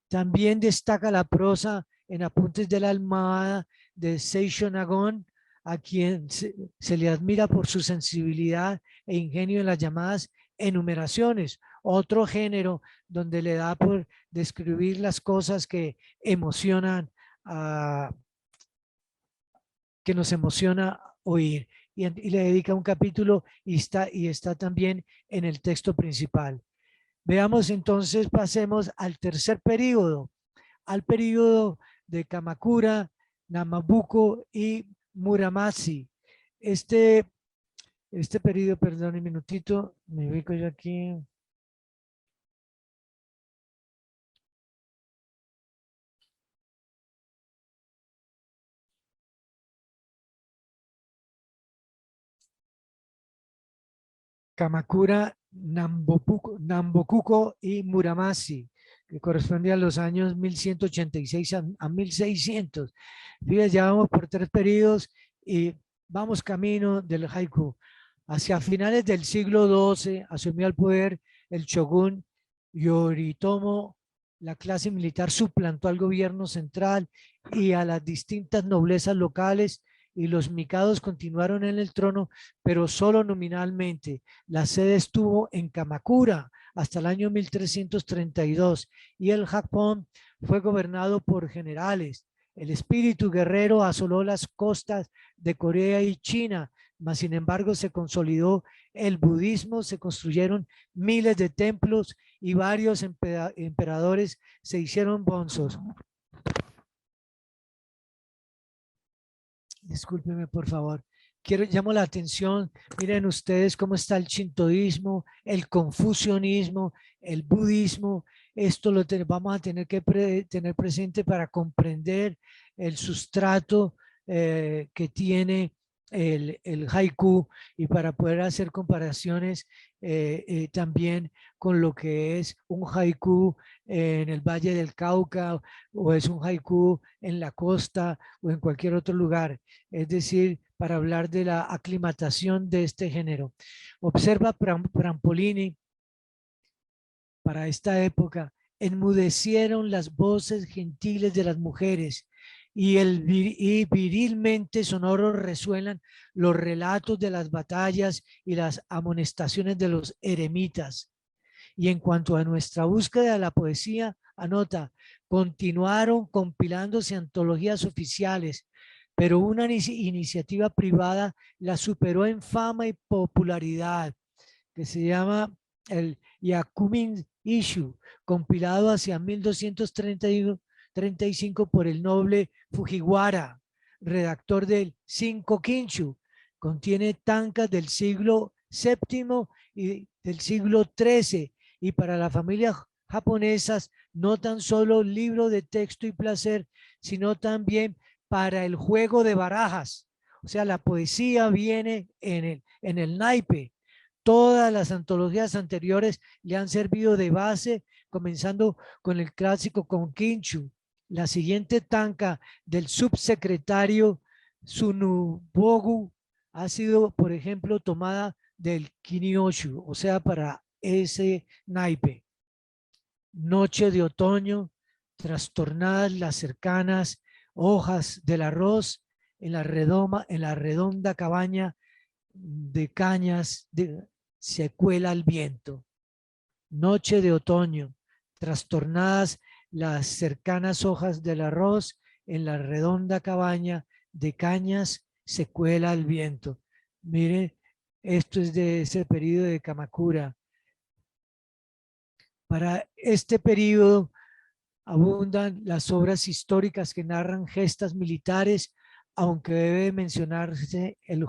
[SPEAKER 2] También destaca la prosa en Apuntes de la Almada de Seisho Nagón, a quien se le admira por su sensibilidad e ingenio en las llamadas enumeraciones, otro género donde le da por describir las cosas que emocionan, que nos emociona oír. Y le dedica un capítulo y está también en el texto principal. Veamos entonces, pasemos al tercer periodo, al periodo de Kamakura, Namabuko y Muramasi. Este periodo, perdón un minutito, me ubico yo aquí. Kamakura, Nambokuko y Muramasi, que corresponde a los años 1186 a 1600. Fíjense, ya vamos por 3 periodos y vamos camino del haiku. Hacia finales del siglo XII asumió el poder el shogun Yoritomo. La clase militar suplantó al gobierno central y a las distintas noblezas locales, y los mikados continuaron en el trono, pero solo nominalmente. La sede estuvo en Kamakura hasta el año 1332 y el Japón fue gobernado por generales. El espíritu guerrero asoló las costas de Corea y China, mas sin embargo se consolidó el budismo, se construyeron miles de templos y varios emperadores se hicieron bonzos. Discúlpeme, por favor. Llamo la atención, miren ustedes cómo está el shintoísmo, el confucianismo, el budismo. Esto lo vamos a tener que tener presente para comprender el sustrato que tiene el haiku, y para poder hacer comparaciones también con lo que es un haiku en el Valle del Cauca, o es un haiku en la costa o en cualquier otro lugar. Es decir, para hablar de la aclimatación de este género. Observa Prampolini, para esta época, enmudecieron las voces gentiles de las mujeres y virilmente sonoros resuenan los relatos de las batallas y las amonestaciones de los eremitas. Y en cuanto a nuestra búsqueda de la poesía, anota, continuaron compilándose antologías oficiales, pero una iniciativa privada la superó en fama y popularidad, que se llama el Yakumin Issue, compilado hacia 1235 por el noble Fujiwara, redactor del Cinco Kinshu. Contiene tankas del siglo VII y del siglo XIII, y para la familia japonesas no tan solo libro de texto y placer, sino también para el juego de barajas. O sea, la poesía viene en el naipe. Todas las antologías anteriores le han servido de base, comenzando con el clásico con Kinshu. La siguiente tanka del subsecretario Tsunubogu ha sido, por ejemplo, tomada del Kin'yōshū, o sea, para ese naipe. Noche de otoño, trastornadas las cercanas hojas del arroz en la redonda cabaña de cañas se cuela el viento. Noche de otoño, trastornadas las cercanas hojas del arroz en la redonda cabaña de cañas se cuela el viento. Mire, esto es de ese periodo de Kamakura. Para este periodo abundan las obras históricas que narran gestas militares, aunque debe mencionarse el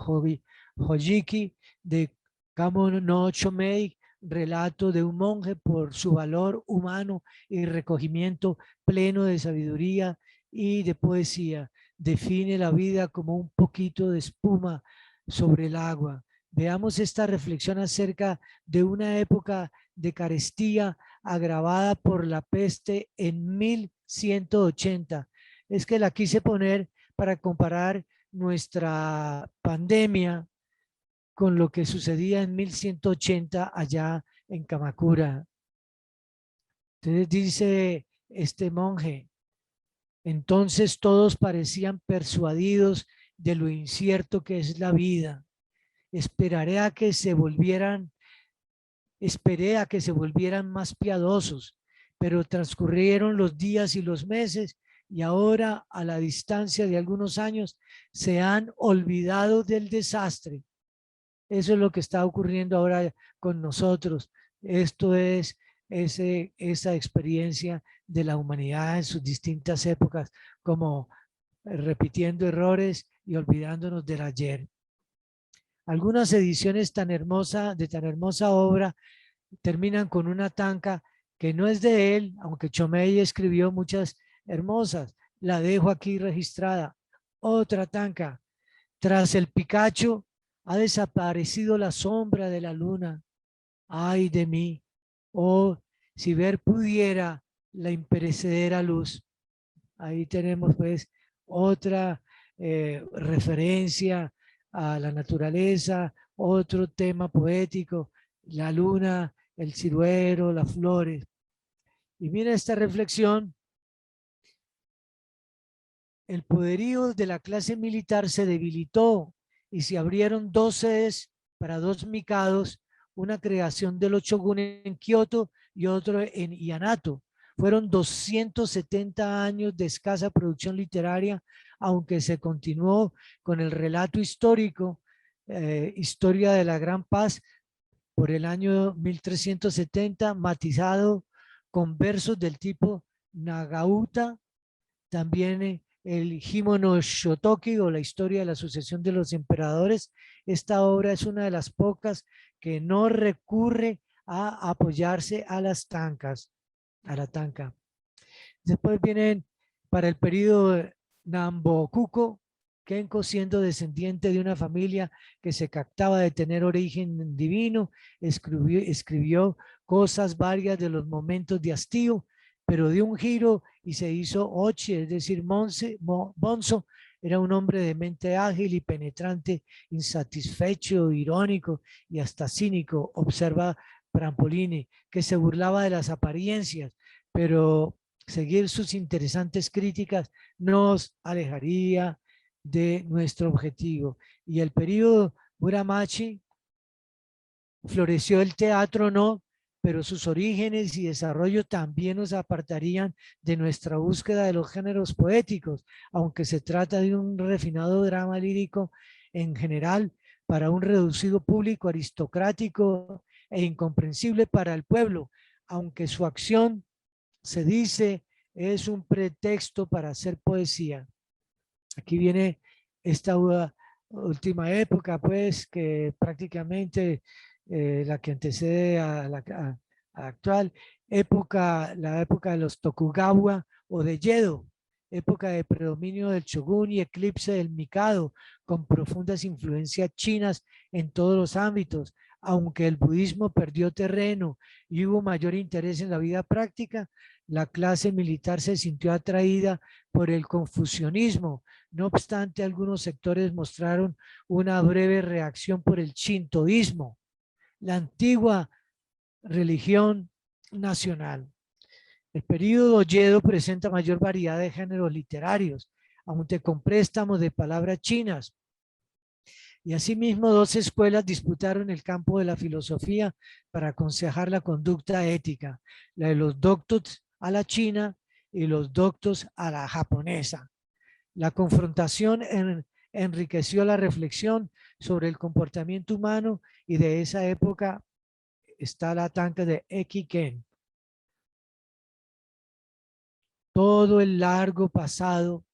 [SPEAKER 2] Hojiki de Kamo no Chomei, relato de un monje por su valor humano y recogimiento pleno de sabiduría y de poesía. Define la vida como un poquito de espuma sobre el agua. Veamos esta reflexión acerca de una época de carestía agravada por la peste en 1180. Es que la quise poner para comparar nuestra pandemia con lo que sucedía en 1180 allá en Kamakura. Entonces dice este monje, entonces todos parecían persuadidos de lo incierto que es la vida. Esperé a que se volvieran más piadosos, pero transcurrieron los días y los meses y ahora, a la distancia de algunos años, se han olvidado del desastre. Eso es lo que está ocurriendo ahora con nosotros. Esto es esa experiencia de la humanidad en sus distintas épocas, como repitiendo errores y olvidándonos del ayer. Algunas ediciones de tan hermosa obra terminan con una tanca que no es de él, aunque Chomey escribió muchas hermosas. La dejo aquí registrada. Otra tanca. Tras el Picacho ha desaparecido la sombra de la luna. Ay de mí. Oh, si ver pudiera la imperecedera luz. Ahí tenemos pues otra referencia a la naturaleza, otro tema poético, la luna, el ciruelo, las flores. Y mira esta reflexión. El poderío de la clase militar se debilitó y se abrieron dos sedes para dos mikados, una creación de los shogun en Kioto y otro en Yamato. Fueron 270 años de escasa producción literaria, aunque se continuó con el relato histórico, Historia de la Gran Paz, por el año 1370, matizado con versos del tipo Nagauta, también el Himono Shotoki o la historia de la sucesión de los emperadores. Esta obra es una de las pocas que no recurre a apoyarse a las tancas, a la tanca. Después vienen para el periodo Nambokuko, Kenko, siendo descendiente de una familia que se captaba de tener origen divino, escribió cosas varias de los momentos de hastío, pero dio un giro y se hizo Ochi, es decir, Bonzo. Era un hombre de mente ágil y penetrante, insatisfecho, irónico y hasta cínico, observa Prampolini, que se burlaba de las apariencias, pero seguir sus interesantes críticas nos alejaría de nuestro objetivo. Y el periodo Muromachi, floreció el teatro, no, pero sus orígenes y desarrollo también nos apartarían de nuestra búsqueda de los géneros poéticos, aunque se trata de un refinado drama lírico en general para un reducido público aristocrático e incomprensible para el pueblo, aunque su acción, se dice, es un pretexto para hacer poesía. Aquí viene esta última época, pues, que prácticamente la que antecede a la actual época, la época de los Tokugawa o de Edo, época de predominio del shogun y eclipse del mikado, con profundas influencias chinas en todos los ámbitos. Aunque el budismo perdió terreno y hubo mayor interés en la vida práctica, la clase militar se sintió atraída por el confucianismo. No obstante, algunos sectores mostraron una breve reacción por el shintoísmo, la antigua religión nacional. El período Edo presenta mayor variedad de géneros literarios, aunque con préstamos de palabras chinas. Y asimismo, dos escuelas disputaron el campo de la filosofía para aconsejar la conducta ética, la de los doctos a la china y los doctos a la japonesa. La confrontación enriqueció la reflexión sobre el comportamiento humano y de esa época está la tanca de Ekiken. Todo el largo pasado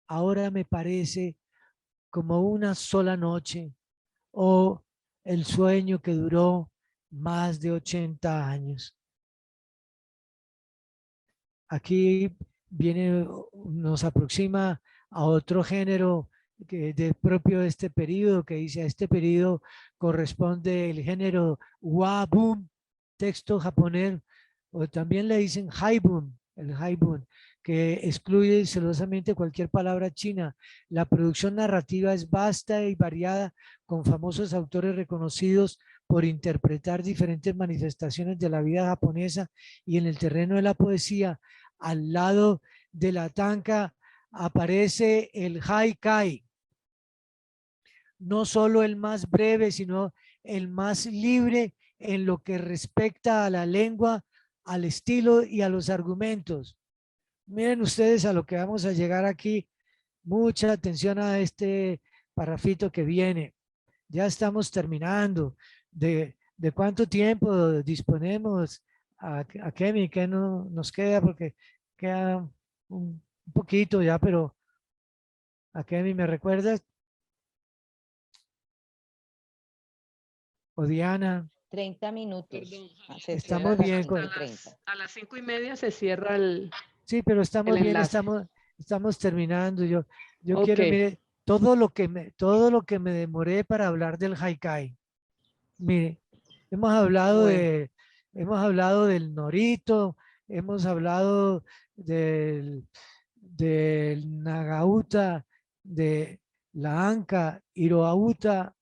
[SPEAKER 2] ahora me parece como una sola noche o el sueño que duró más de 80 años. Aquí nos aproxima a otro género propio de este periodo, que dice: a este periodo corresponde el género Wabun, texto japonés, o también le dicen Haibun, el Haibun, que excluye celosamente cualquier palabra china. La producción narrativa es vasta y variada, con famosos autores reconocidos por interpretar diferentes manifestaciones de la vida japonesa, y en el terreno de la poesía, al lado de la tanka, aparece el haikai, no solo el más breve, sino el más libre en lo que respecta a la lengua, al estilo y a los argumentos. Miren ustedes a lo que vamos a llegar aquí. Mucha atención a este parrafito que viene. Ya estamos terminando. ¿De cuánto tiempo disponemos a Kemi? ¿Qué no nos queda? Porque queda un poquito ya, pero a Kemi, ¿me recuerdas? O Diana.
[SPEAKER 3] 30 minutos.
[SPEAKER 2] Estamos bien.
[SPEAKER 1] A las 5:30 se cierra el.
[SPEAKER 2] Sí, pero estamos bien, estamos terminando. Yo quiero, mire, todo lo que me demoré para hablar del haikai. Mire, hemos hablado del norito, hemos hablado del nagauta, de la anka, iroauta,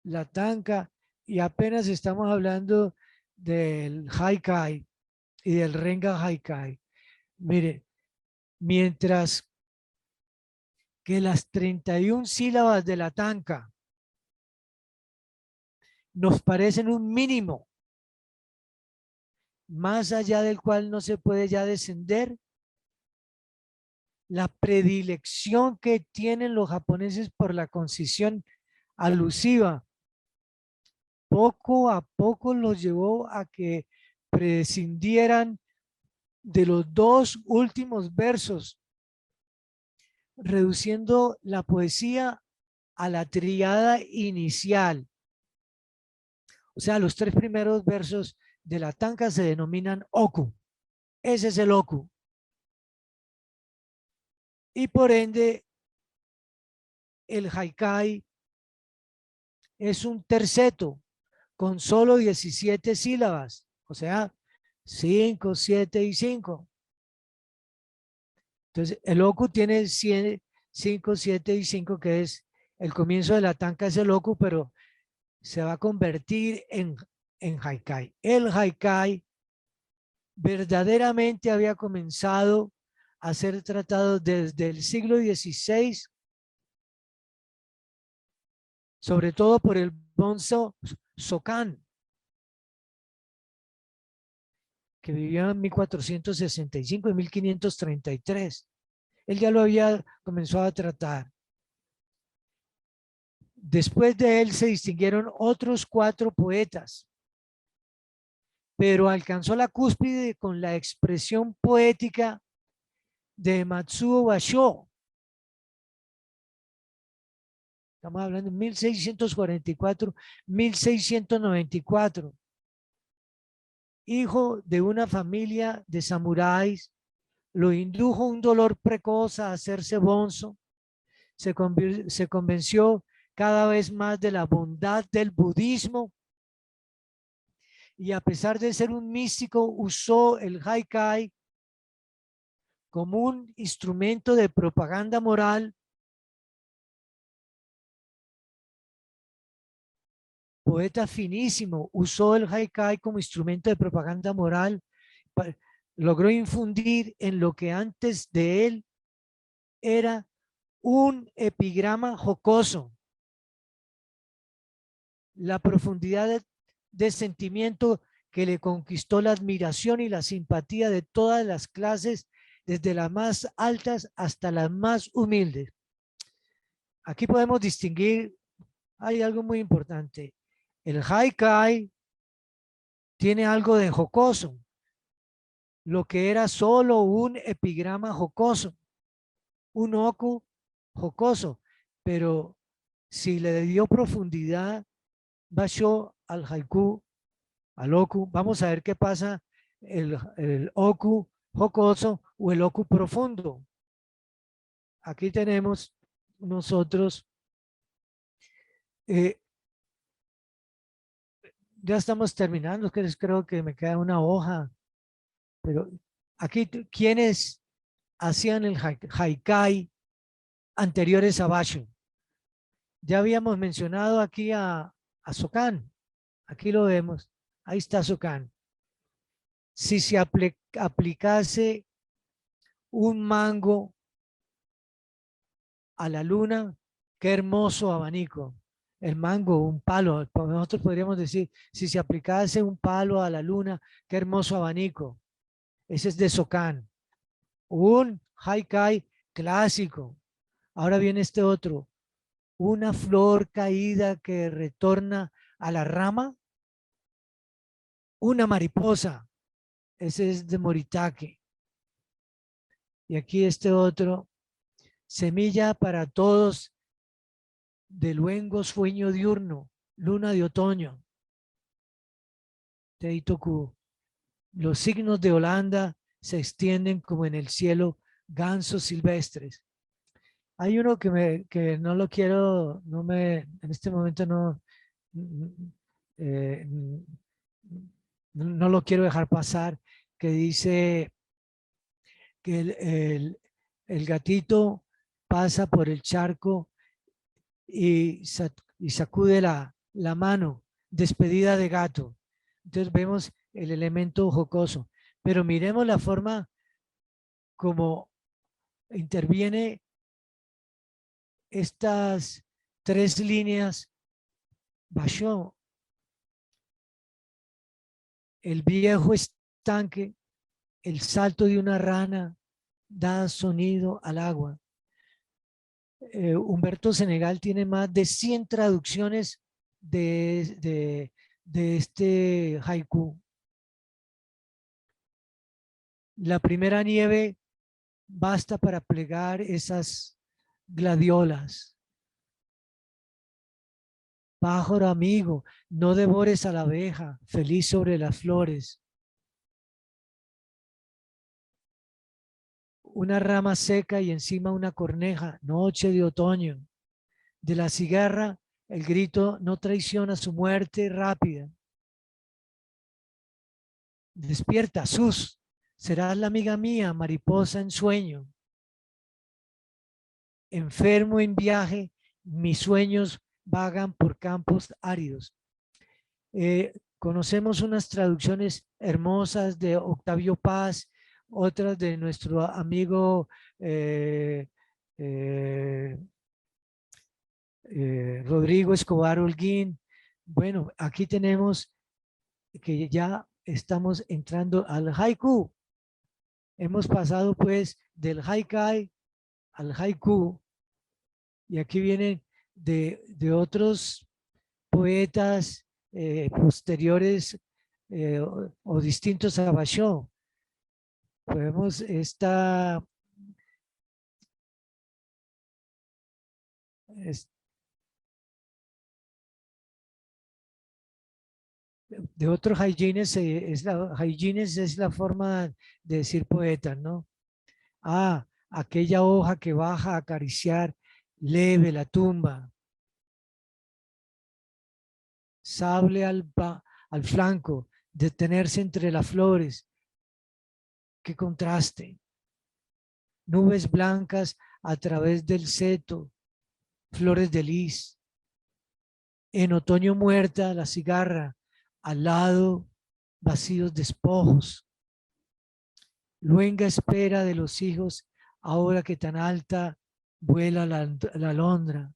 [SPEAKER 2] la tanka, y apenas estamos hablando del haikai y del renga haikai. Mire, mientras que las 31 sílabas de la tanka nos parecen un mínimo más allá del cual no se puede ya descender, la predilección que tienen los japoneses por la concisión alusiva poco a poco los llevó a que prescindieran de los dos últimos versos, reduciendo la poesía a la tríada inicial. O sea, los tres primeros versos de la tanka se denominan oku. Ese es el oku. Y por ende, el haikai es un terceto con solo 17 sílabas. O sea, 5, 7 y 5. Entonces, el oku tiene 5, 7 y 5, que es el comienzo de la tanka, es el oku, pero se va a convertir en haikai. El haikai verdaderamente había comenzado a ser tratado desde el siglo XVI, sobre todo por el Bonzo Sokan, que vivió en 1465 y 1533. Él ya lo había comenzado a tratar. Después de él se distinguieron otros 4 poetas, pero alcanzó la cúspide con la expresión poética de Matsuo Basho. Estamos hablando de 1644, 1694. Hijo de una familia de samuráis, lo indujo un dolor precoz a hacerse bonzo. Se convenció cada vez más de la bondad del budismo, y a pesar de ser un místico, usó el haikai como un instrumento de propaganda moral. Poeta finísimo, usó el haikai como instrumento de propaganda moral. Logró infundir en lo que antes de él era un epigrama jocoso la profundidad de sentimiento que le conquistó la admiración y la simpatía de todas las clases, desde las más altas hasta las más humildes. Aquí podemos distinguir, hay algo muy importante. El haikai tiene algo de jocoso, lo que era solo un epigrama jocoso, un oku jocoso, pero si le dio profundidad, Basho al haiku, al oku. Vamos a ver qué pasa el oku jocoso o el oku profundo. Aquí tenemos nosotros, ya estamos terminando, creo que me queda una hoja, pero aquí, ¿quiénes hacían el haikai anteriores a Basho? Ya habíamos mencionado aquí a Sokan, aquí lo vemos, ahí está Sokan. Si se aplicase un mango a la luna, qué hermoso abanico. El mango, un palo, nosotros podríamos decir, si se aplicase un palo a la luna, qué hermoso abanico. Ese es de Sokan, un haikai clásico. Ahora viene este otro, una flor caída que retorna a la rama, una mariposa. Ese es de Moritake. Y aquí este otro, semilla para todos de luengo sueño diurno, luna de otoño. Teitoku. Los signos de Holanda se extienden como en el cielo gansos silvestres. Hay uno que no lo quiero, en este momento eh, no lo quiero dejar pasar, que dice que el gatito pasa por el charco y sacude la mano, despedida de gato. Entonces vemos el elemento jocoso, pero miremos la forma como interviene estas tres líneas. Basho, el viejo estanque, el salto de una rana da sonido al agua. Humberto Senegal tiene más de 100 traducciones de este haiku. La primera nieve basta para plegar esas gladiolas. Pájaro amigo, no devores a la abeja, feliz sobre las flores. Una rama seca y encima una corneja, noche de otoño. De la cigarra, el grito no traiciona su muerte rápida. Despierta, Sus, serás la amiga mía, mariposa en sueño. Enfermo en viaje, mis sueños vagan por campos áridos. Conocemos unas traducciones hermosas de Octavio Paz, otras de nuestro amigo Rodrigo Escobar Holguín. Bueno, aquí tenemos que ya estamos entrando al haiku. Hemos pasado pues del haikai al haiku y aquí vienen de otros poetas posteriores o distintos a Basho. Podemos de otros haijines, haijines es la forma de decir poeta, ¿no? Ah, aquella hoja que baja a acariciar leve la tumba. Sable al flanco, detenerse entre las flores. Qué contraste. Nubes blancas a través del seto, flores de lis. En otoño muerta la cigarra, al lado vacíos despojos. Luenga espera de los hijos, ahora que tan alta vuela la alondra.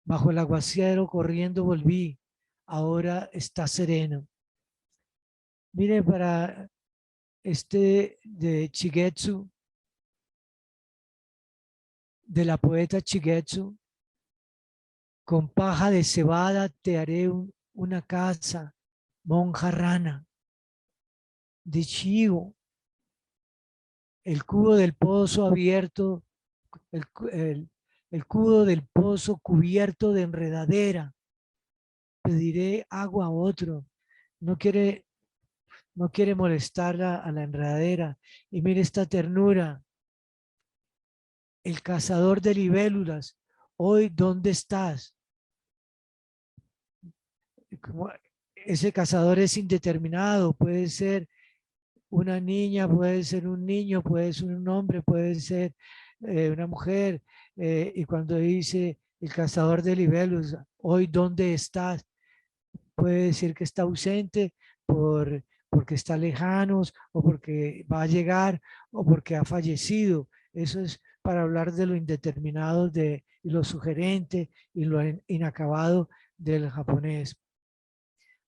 [SPEAKER 2] Bajo el aguacero corriendo volví, ahora está sereno. Mire, para de Shigetsu, de la poeta Shigetsu, con paja de cebada te haré una casa, monja rana. De Chigo, el cubo del pozo abierto, el cubo del pozo cubierto de enredadera. pediré agua a otro. No quiere molestar a la enredadera. Y mire esta ternura. El cazador de libélulas, hoy, ¿dónde estás? Como ese cazador es indeterminado, puede ser una niña, puede ser un niño, puede ser un hombre, puede ser una mujer. Y cuando dice el cazador de libélulas, hoy, ¿dónde estás? Puede decir que está ausente porque está lejanos o porque va a llegar o porque ha fallecido. Eso es para hablar de lo indeterminado, de lo sugerente y lo inacabado del japonés.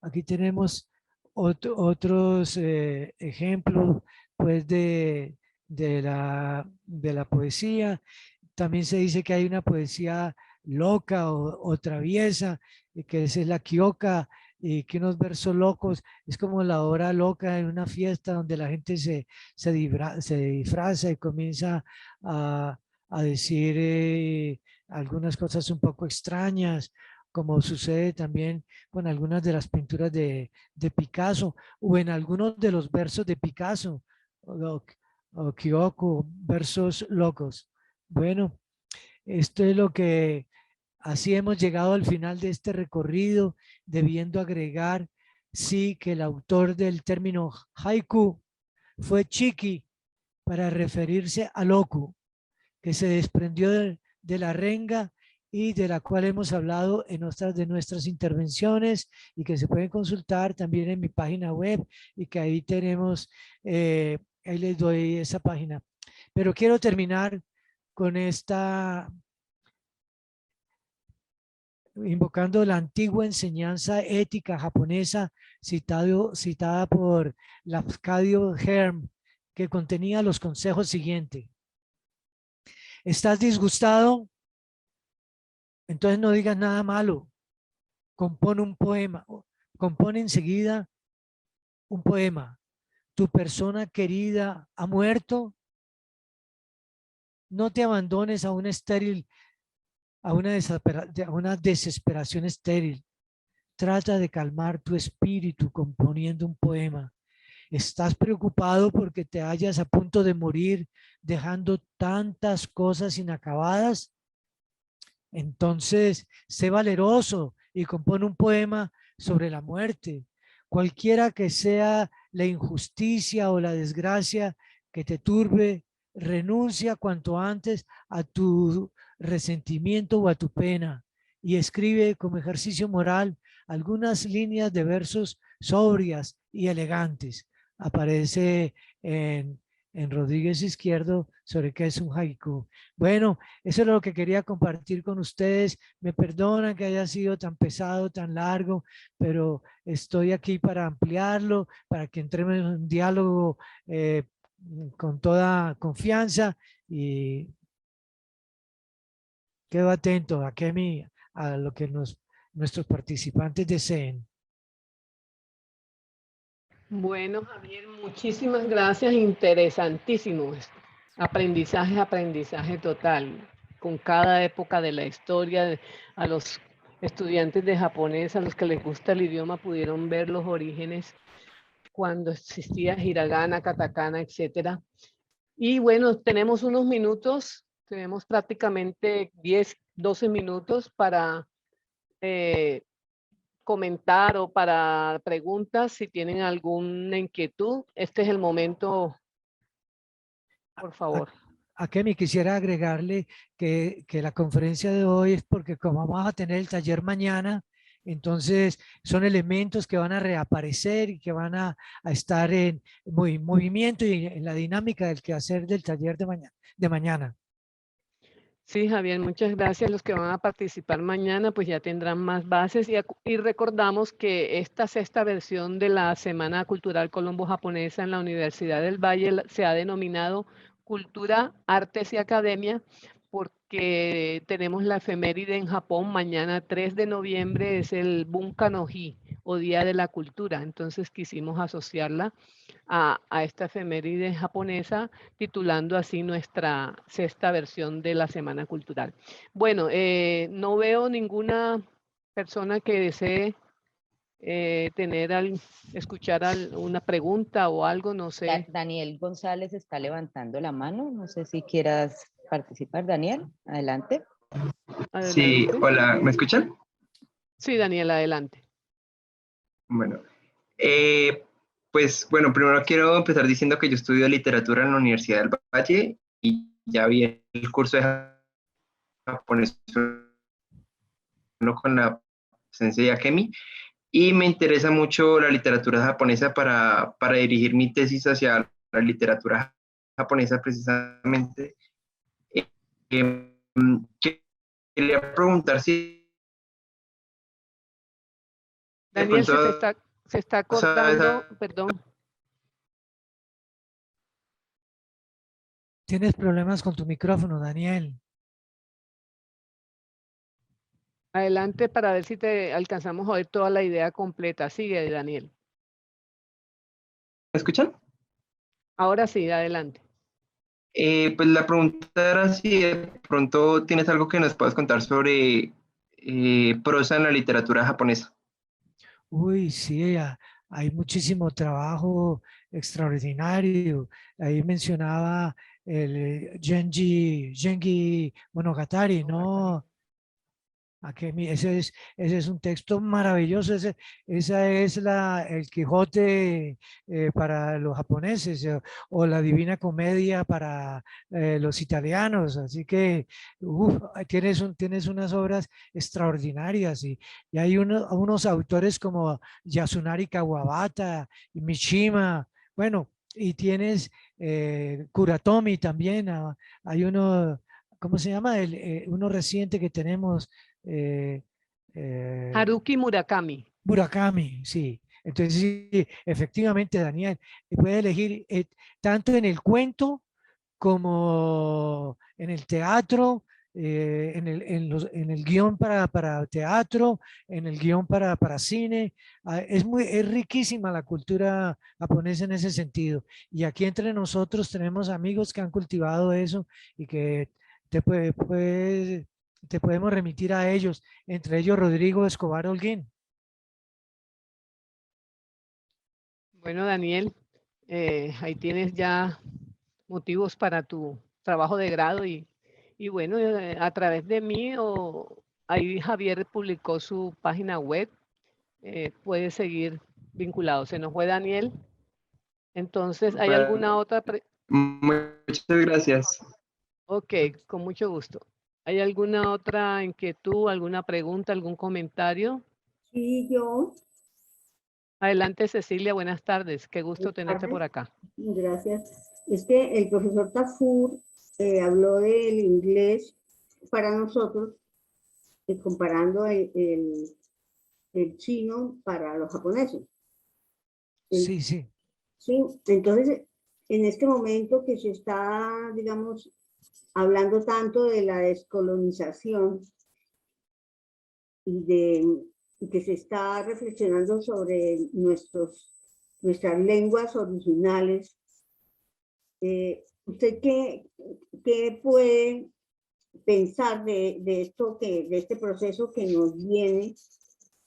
[SPEAKER 2] Aquí tenemos otros ejemplos pues de la poesía. También se dice que hay una poesía loca o traviesa, que esa es la kyoka, y que unos versos locos es como la hora loca en una fiesta donde la gente se disfraza y comienza a, a decir algunas cosas un poco extrañas, como sucede también con algunas de las pinturas de Picasso o en algunos de los versos de Picasso o Kiyoko, versos locos. Bueno, esto es lo que, así hemos llegado al final de este recorrido, debiendo agregar, sí, que el autor del término haiku fue Chiki para referirse al oku, que se desprendió de la renga y de la cual hemos hablado en otras de nuestras intervenciones y que se pueden consultar también en mi página web y que ahí tenemos, ahí les doy esa página. Pero quiero terminar con esta, invocando la antigua enseñanza ética japonesa citada por Lafcadio Hearn, que contenía los consejos siguientes. ¿Estás disgustado? Entonces no digas nada malo. Compone un poema. Compone enseguida un poema. ¿Tu persona querida ha muerto? No te abandones a una estéril, a una desesperación estéril. Trata de calmar tu espíritu componiendo un poema. ¿Estás preocupado porque te hallas a punto de morir dejando tantas cosas inacabadas? Entonces, sé valeroso y compone un poema sobre la muerte. Cualquiera que sea la injusticia o la desgracia que te turbe, renuncia cuanto antes a tu resentimiento o a tu pena y escribe como ejercicio moral algunas líneas de versos sobrias y elegantes. Aparece en Rodríguez Izquierdo sobre qué es un haiku. Bueno, eso es lo que quería compartir con ustedes. Me perdonan que haya sido tan pesado, tan largo, pero estoy aquí para ampliarlo, para que entremos en un diálogo con toda confianza y quedo atento a lo que nuestros participantes deseen.
[SPEAKER 1] Bueno, Javier, muchísimas gracias. Interesantísimo. Aprendizaje, aprendizaje total. Con cada época de la historia, a los estudiantes de japonés, a los que les gusta el idioma, pudieron ver los orígenes cuando existía hiragana, katakana, etcétera. Y bueno, tenemos unos minutos, tenemos prácticamente 10, 12 minutos para comentar o para preguntas, si tienen alguna inquietud. Este es el momento, por favor.
[SPEAKER 2] A Kemi quisiera agregarle que la conferencia de hoy es porque como vamos a tener el taller mañana, entonces son elementos que van a reaparecer y que van a estar en movimiento y en la dinámica del quehacer del taller de mañana.
[SPEAKER 1] Sí, Javier, muchas gracias. Los que van a participar mañana pues ya tendrán más bases y recordamos que esta sexta versión de la Semana Cultural Colombo-Japonesa en la Universidad del Valle se ha denominado Cultura, Artes y Academia porque tenemos la efeméride en Japón. Mañana 3 de noviembre es el Bunka no Hi o Día de la Cultura. Entonces quisimos asociarla a esta efeméride japonesa, titulando así nuestra sexta versión de la Semana Cultural. Bueno, no veo ninguna persona que desee escuchar una pregunta o algo, no sé.
[SPEAKER 3] Daniel González está levantando la mano, no sé si quieras participar. Daniel, adelante.
[SPEAKER 4] Sí, hola, ¿me escuchan?
[SPEAKER 1] Sí, Daniel, adelante.
[SPEAKER 4] Bueno, pues bueno, primero quiero empezar diciendo que yo estudio literatura en la Universidad del Valle y ya vi el curso de japonés con la sensei Akemi y me interesa mucho la literatura japonesa para dirigir mi tesis hacia la literatura japonesa precisamente. Quería preguntar si
[SPEAKER 1] Daniel, se está cortando, perdón.
[SPEAKER 2] Tienes problemas con tu micrófono, Daniel.
[SPEAKER 1] Adelante para ver si te alcanzamos a oír toda la idea completa. Sigue, Daniel.
[SPEAKER 4] ¿Me escuchan?
[SPEAKER 1] Ahora sí, adelante.
[SPEAKER 4] Pues la pregunta era si de pronto tienes algo que nos puedas contar sobre prosa en la literatura japonesa.
[SPEAKER 2] Uy, sí, hay muchísimo trabajo extraordinario. Ahí mencionaba el Genji Monogatari, ¿no? Ese es un texto maravilloso, esa es el Quijote para los japoneses o la Divina Comedia para los italianos, así que tienes unas obras extraordinarias y hay unos autores como Yasunari Kawabata y Mishima, bueno, y tienes Kuratomi también, hay uno, ¿cómo se llama? Uno reciente que tenemos.
[SPEAKER 1] Haruki Murakami.
[SPEAKER 2] Murakami, sí. Entonces, sí, efectivamente, Daniel, puede elegir tanto en el cuento como en el teatro, en el guión para teatro, en el guión para cine. Es riquísima la cultura japonesa en ese sentido. Y aquí entre nosotros tenemos amigos que han cultivado eso y que te, te podemos remitir a ellos, entre ellos Rodrigo Escobar Holguín.
[SPEAKER 1] Bueno, Daniel, ahí tienes ya motivos para tu trabajo de grado y bueno, a través de mí ahí Javier publicó su página web, puede seguir vinculado. Se nos fue Daniel. Entonces, ¿hay alguna otra?
[SPEAKER 4] Muchas gracias.
[SPEAKER 1] Ok, con mucho gusto. ¿Hay alguna otra inquietud, alguna pregunta, algún comentario?
[SPEAKER 5] Sí, yo.
[SPEAKER 1] Adelante, Cecilia, buenas tardes. Qué gusto tenerte por acá.
[SPEAKER 5] Gracias. Es que el profesor Tafur habló del inglés para nosotros, comparando el chino para los japoneses.
[SPEAKER 2] Sí, sí.
[SPEAKER 5] Sí, entonces, en este momento que se está, digamos, hablando tanto de la descolonización y que se está reflexionando sobre nuestras lenguas originales, ¿usted qué puede pensar de esto, de este proceso que nos viene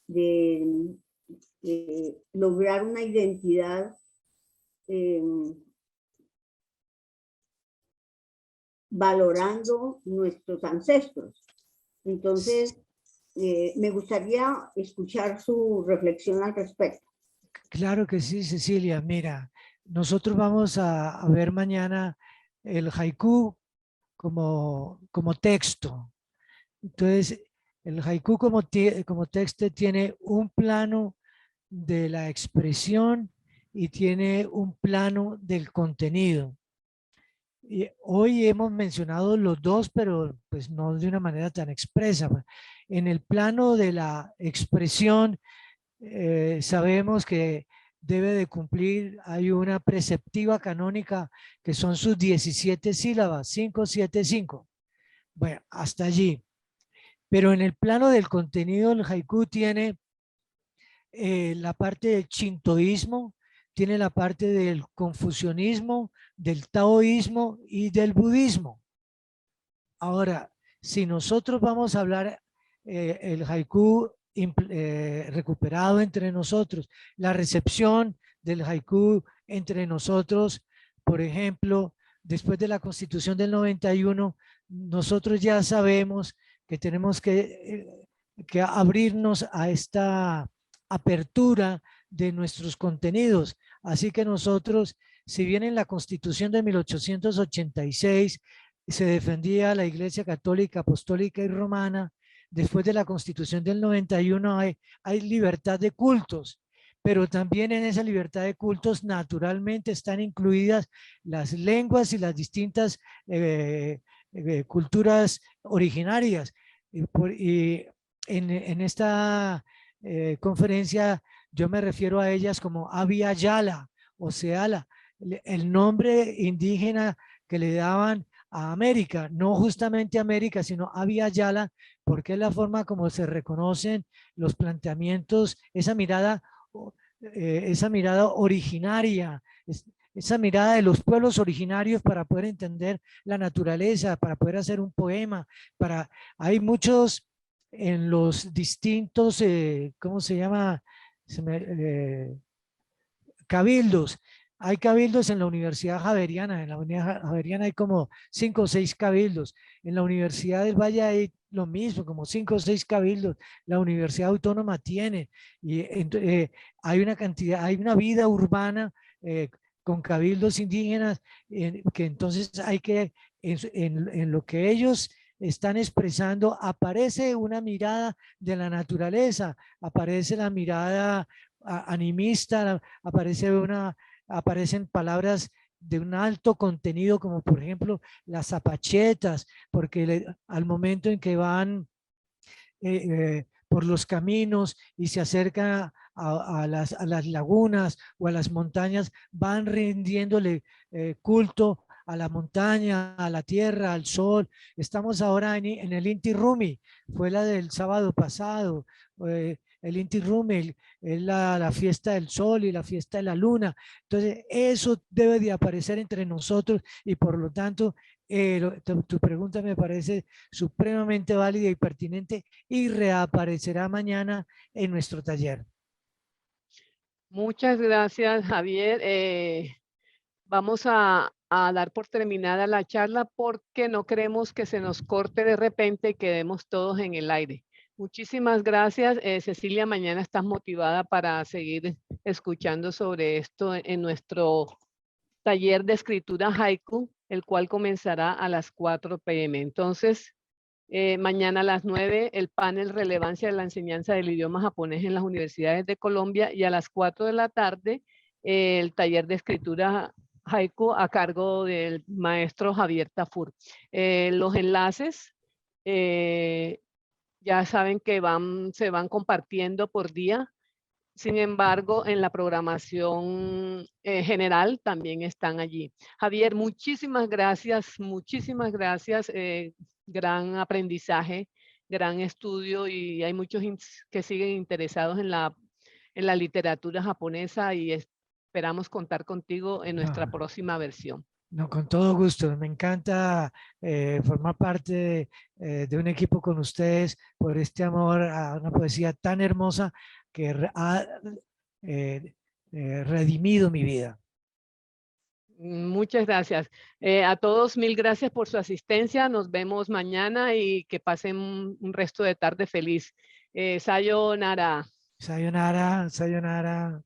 [SPEAKER 5] de lograr una identidad valorando nuestros ancestros? Entonces, me gustaría escuchar su reflexión al respecto.
[SPEAKER 2] Claro que sí, Cecilia. Mira, nosotros vamos a ver mañana el haiku como texto. Entonces, el haiku como texto tiene un plano de la expresión y tiene un plano del contenido. Y hoy hemos mencionado los dos, pero pues no de una manera tan expresa. En el plano de la expresión, sabemos que debe de cumplir, hay una preceptiva canónica que son sus 17 sílabas, 5, 7, 5. Bueno, hasta allí. Pero en el plano del contenido, el haiku tiene la parte del shintoísmo, tiene la parte del confucianismo, del taoísmo y del budismo. Ahora, si nosotros vamos a hablar el haiku recuperado entre nosotros. La recepción del haiku entre nosotros, por ejemplo, después de la Constitución del 91, nosotros ya sabemos que tenemos que abrirnos a esta apertura de nuestros contenidos. Así que nosotros, si bien en la Constitución de 1886 se defendía la Iglesia Católica, Apostólica y Romana, después de la Constitución del 91 hay libertad de cultos, pero también en esa libertad de cultos naturalmente están incluidas las lenguas y las distintas culturas originarias. Y en esta conferencia yo me refiero a ellas como Abya Yala o Seala, el nombre indígena que le daban a América, no justamente América, sino Abya Yala, porque es la forma como se reconocen los planteamientos, esa mirada originaria, esa mirada de los pueblos originarios para poder entender la naturaleza, para poder hacer un poema, hay muchos en los distintos, ¿cómo se llama? Cabildos. Hay cabildos en la Universidad Javeriana. En la Universidad Javeriana hay como 5 o 6 cabildos. En la Universidad del Valle hay lo mismo, como 5 o 6 cabildos. La Universidad Autónoma tiene. Y hay una cantidad, hay una vida urbana con cabildos indígenas que entonces hay que, en lo que ellos están expresando, aparece una mirada de la naturaleza, aparece la mirada animista, aparecen palabras de un alto contenido, como por ejemplo las zapachetas, porque al momento en que van por los caminos y se acercan a las lagunas o a las montañas, van rindiéndole culto a la montaña, a la tierra, al sol. Estamos ahora en el Inti Rumi, fue la del sábado pasado. El Inti Rumi es la fiesta del sol y la fiesta de la luna. Entonces, eso debe de aparecer entre nosotros y por lo tanto, tu pregunta me parece supremamente válida y pertinente y reaparecerá mañana en nuestro taller.
[SPEAKER 1] Muchas gracias, Javier. Vamos a dar por terminada la charla porque no queremos que se nos corte de repente y quedemos todos en el aire. Muchísimas gracias. Cecilia, mañana estás motivada para seguir escuchando sobre esto en nuestro taller de escritura haiku, el cual comenzará a las 4 p.m. Entonces, mañana a las 9, el panel Relevancia de la enseñanza del idioma japonés en las universidades de Colombia, y a las 4 de la tarde, el taller de escritura haiku a cargo del maestro Javier Tafur. Los enlaces ya saben que se van compartiendo por día. Sin embargo, en la programación general también están allí. Javier, muchísimas gracias, gran aprendizaje, gran estudio, y hay muchos que siguen interesados en la literatura japonesa y esperamos contar contigo en nuestra próxima versión.
[SPEAKER 2] No, con todo gusto. Me encanta formar parte de un equipo con ustedes por este amor a una poesía tan hermosa que ha redimido mi vida.
[SPEAKER 1] Muchas gracias. A todos, mil gracias por su asistencia. Nos vemos mañana y que pasen un resto de tarde feliz. Sayonara.
[SPEAKER 2] Sayonara, sayonara.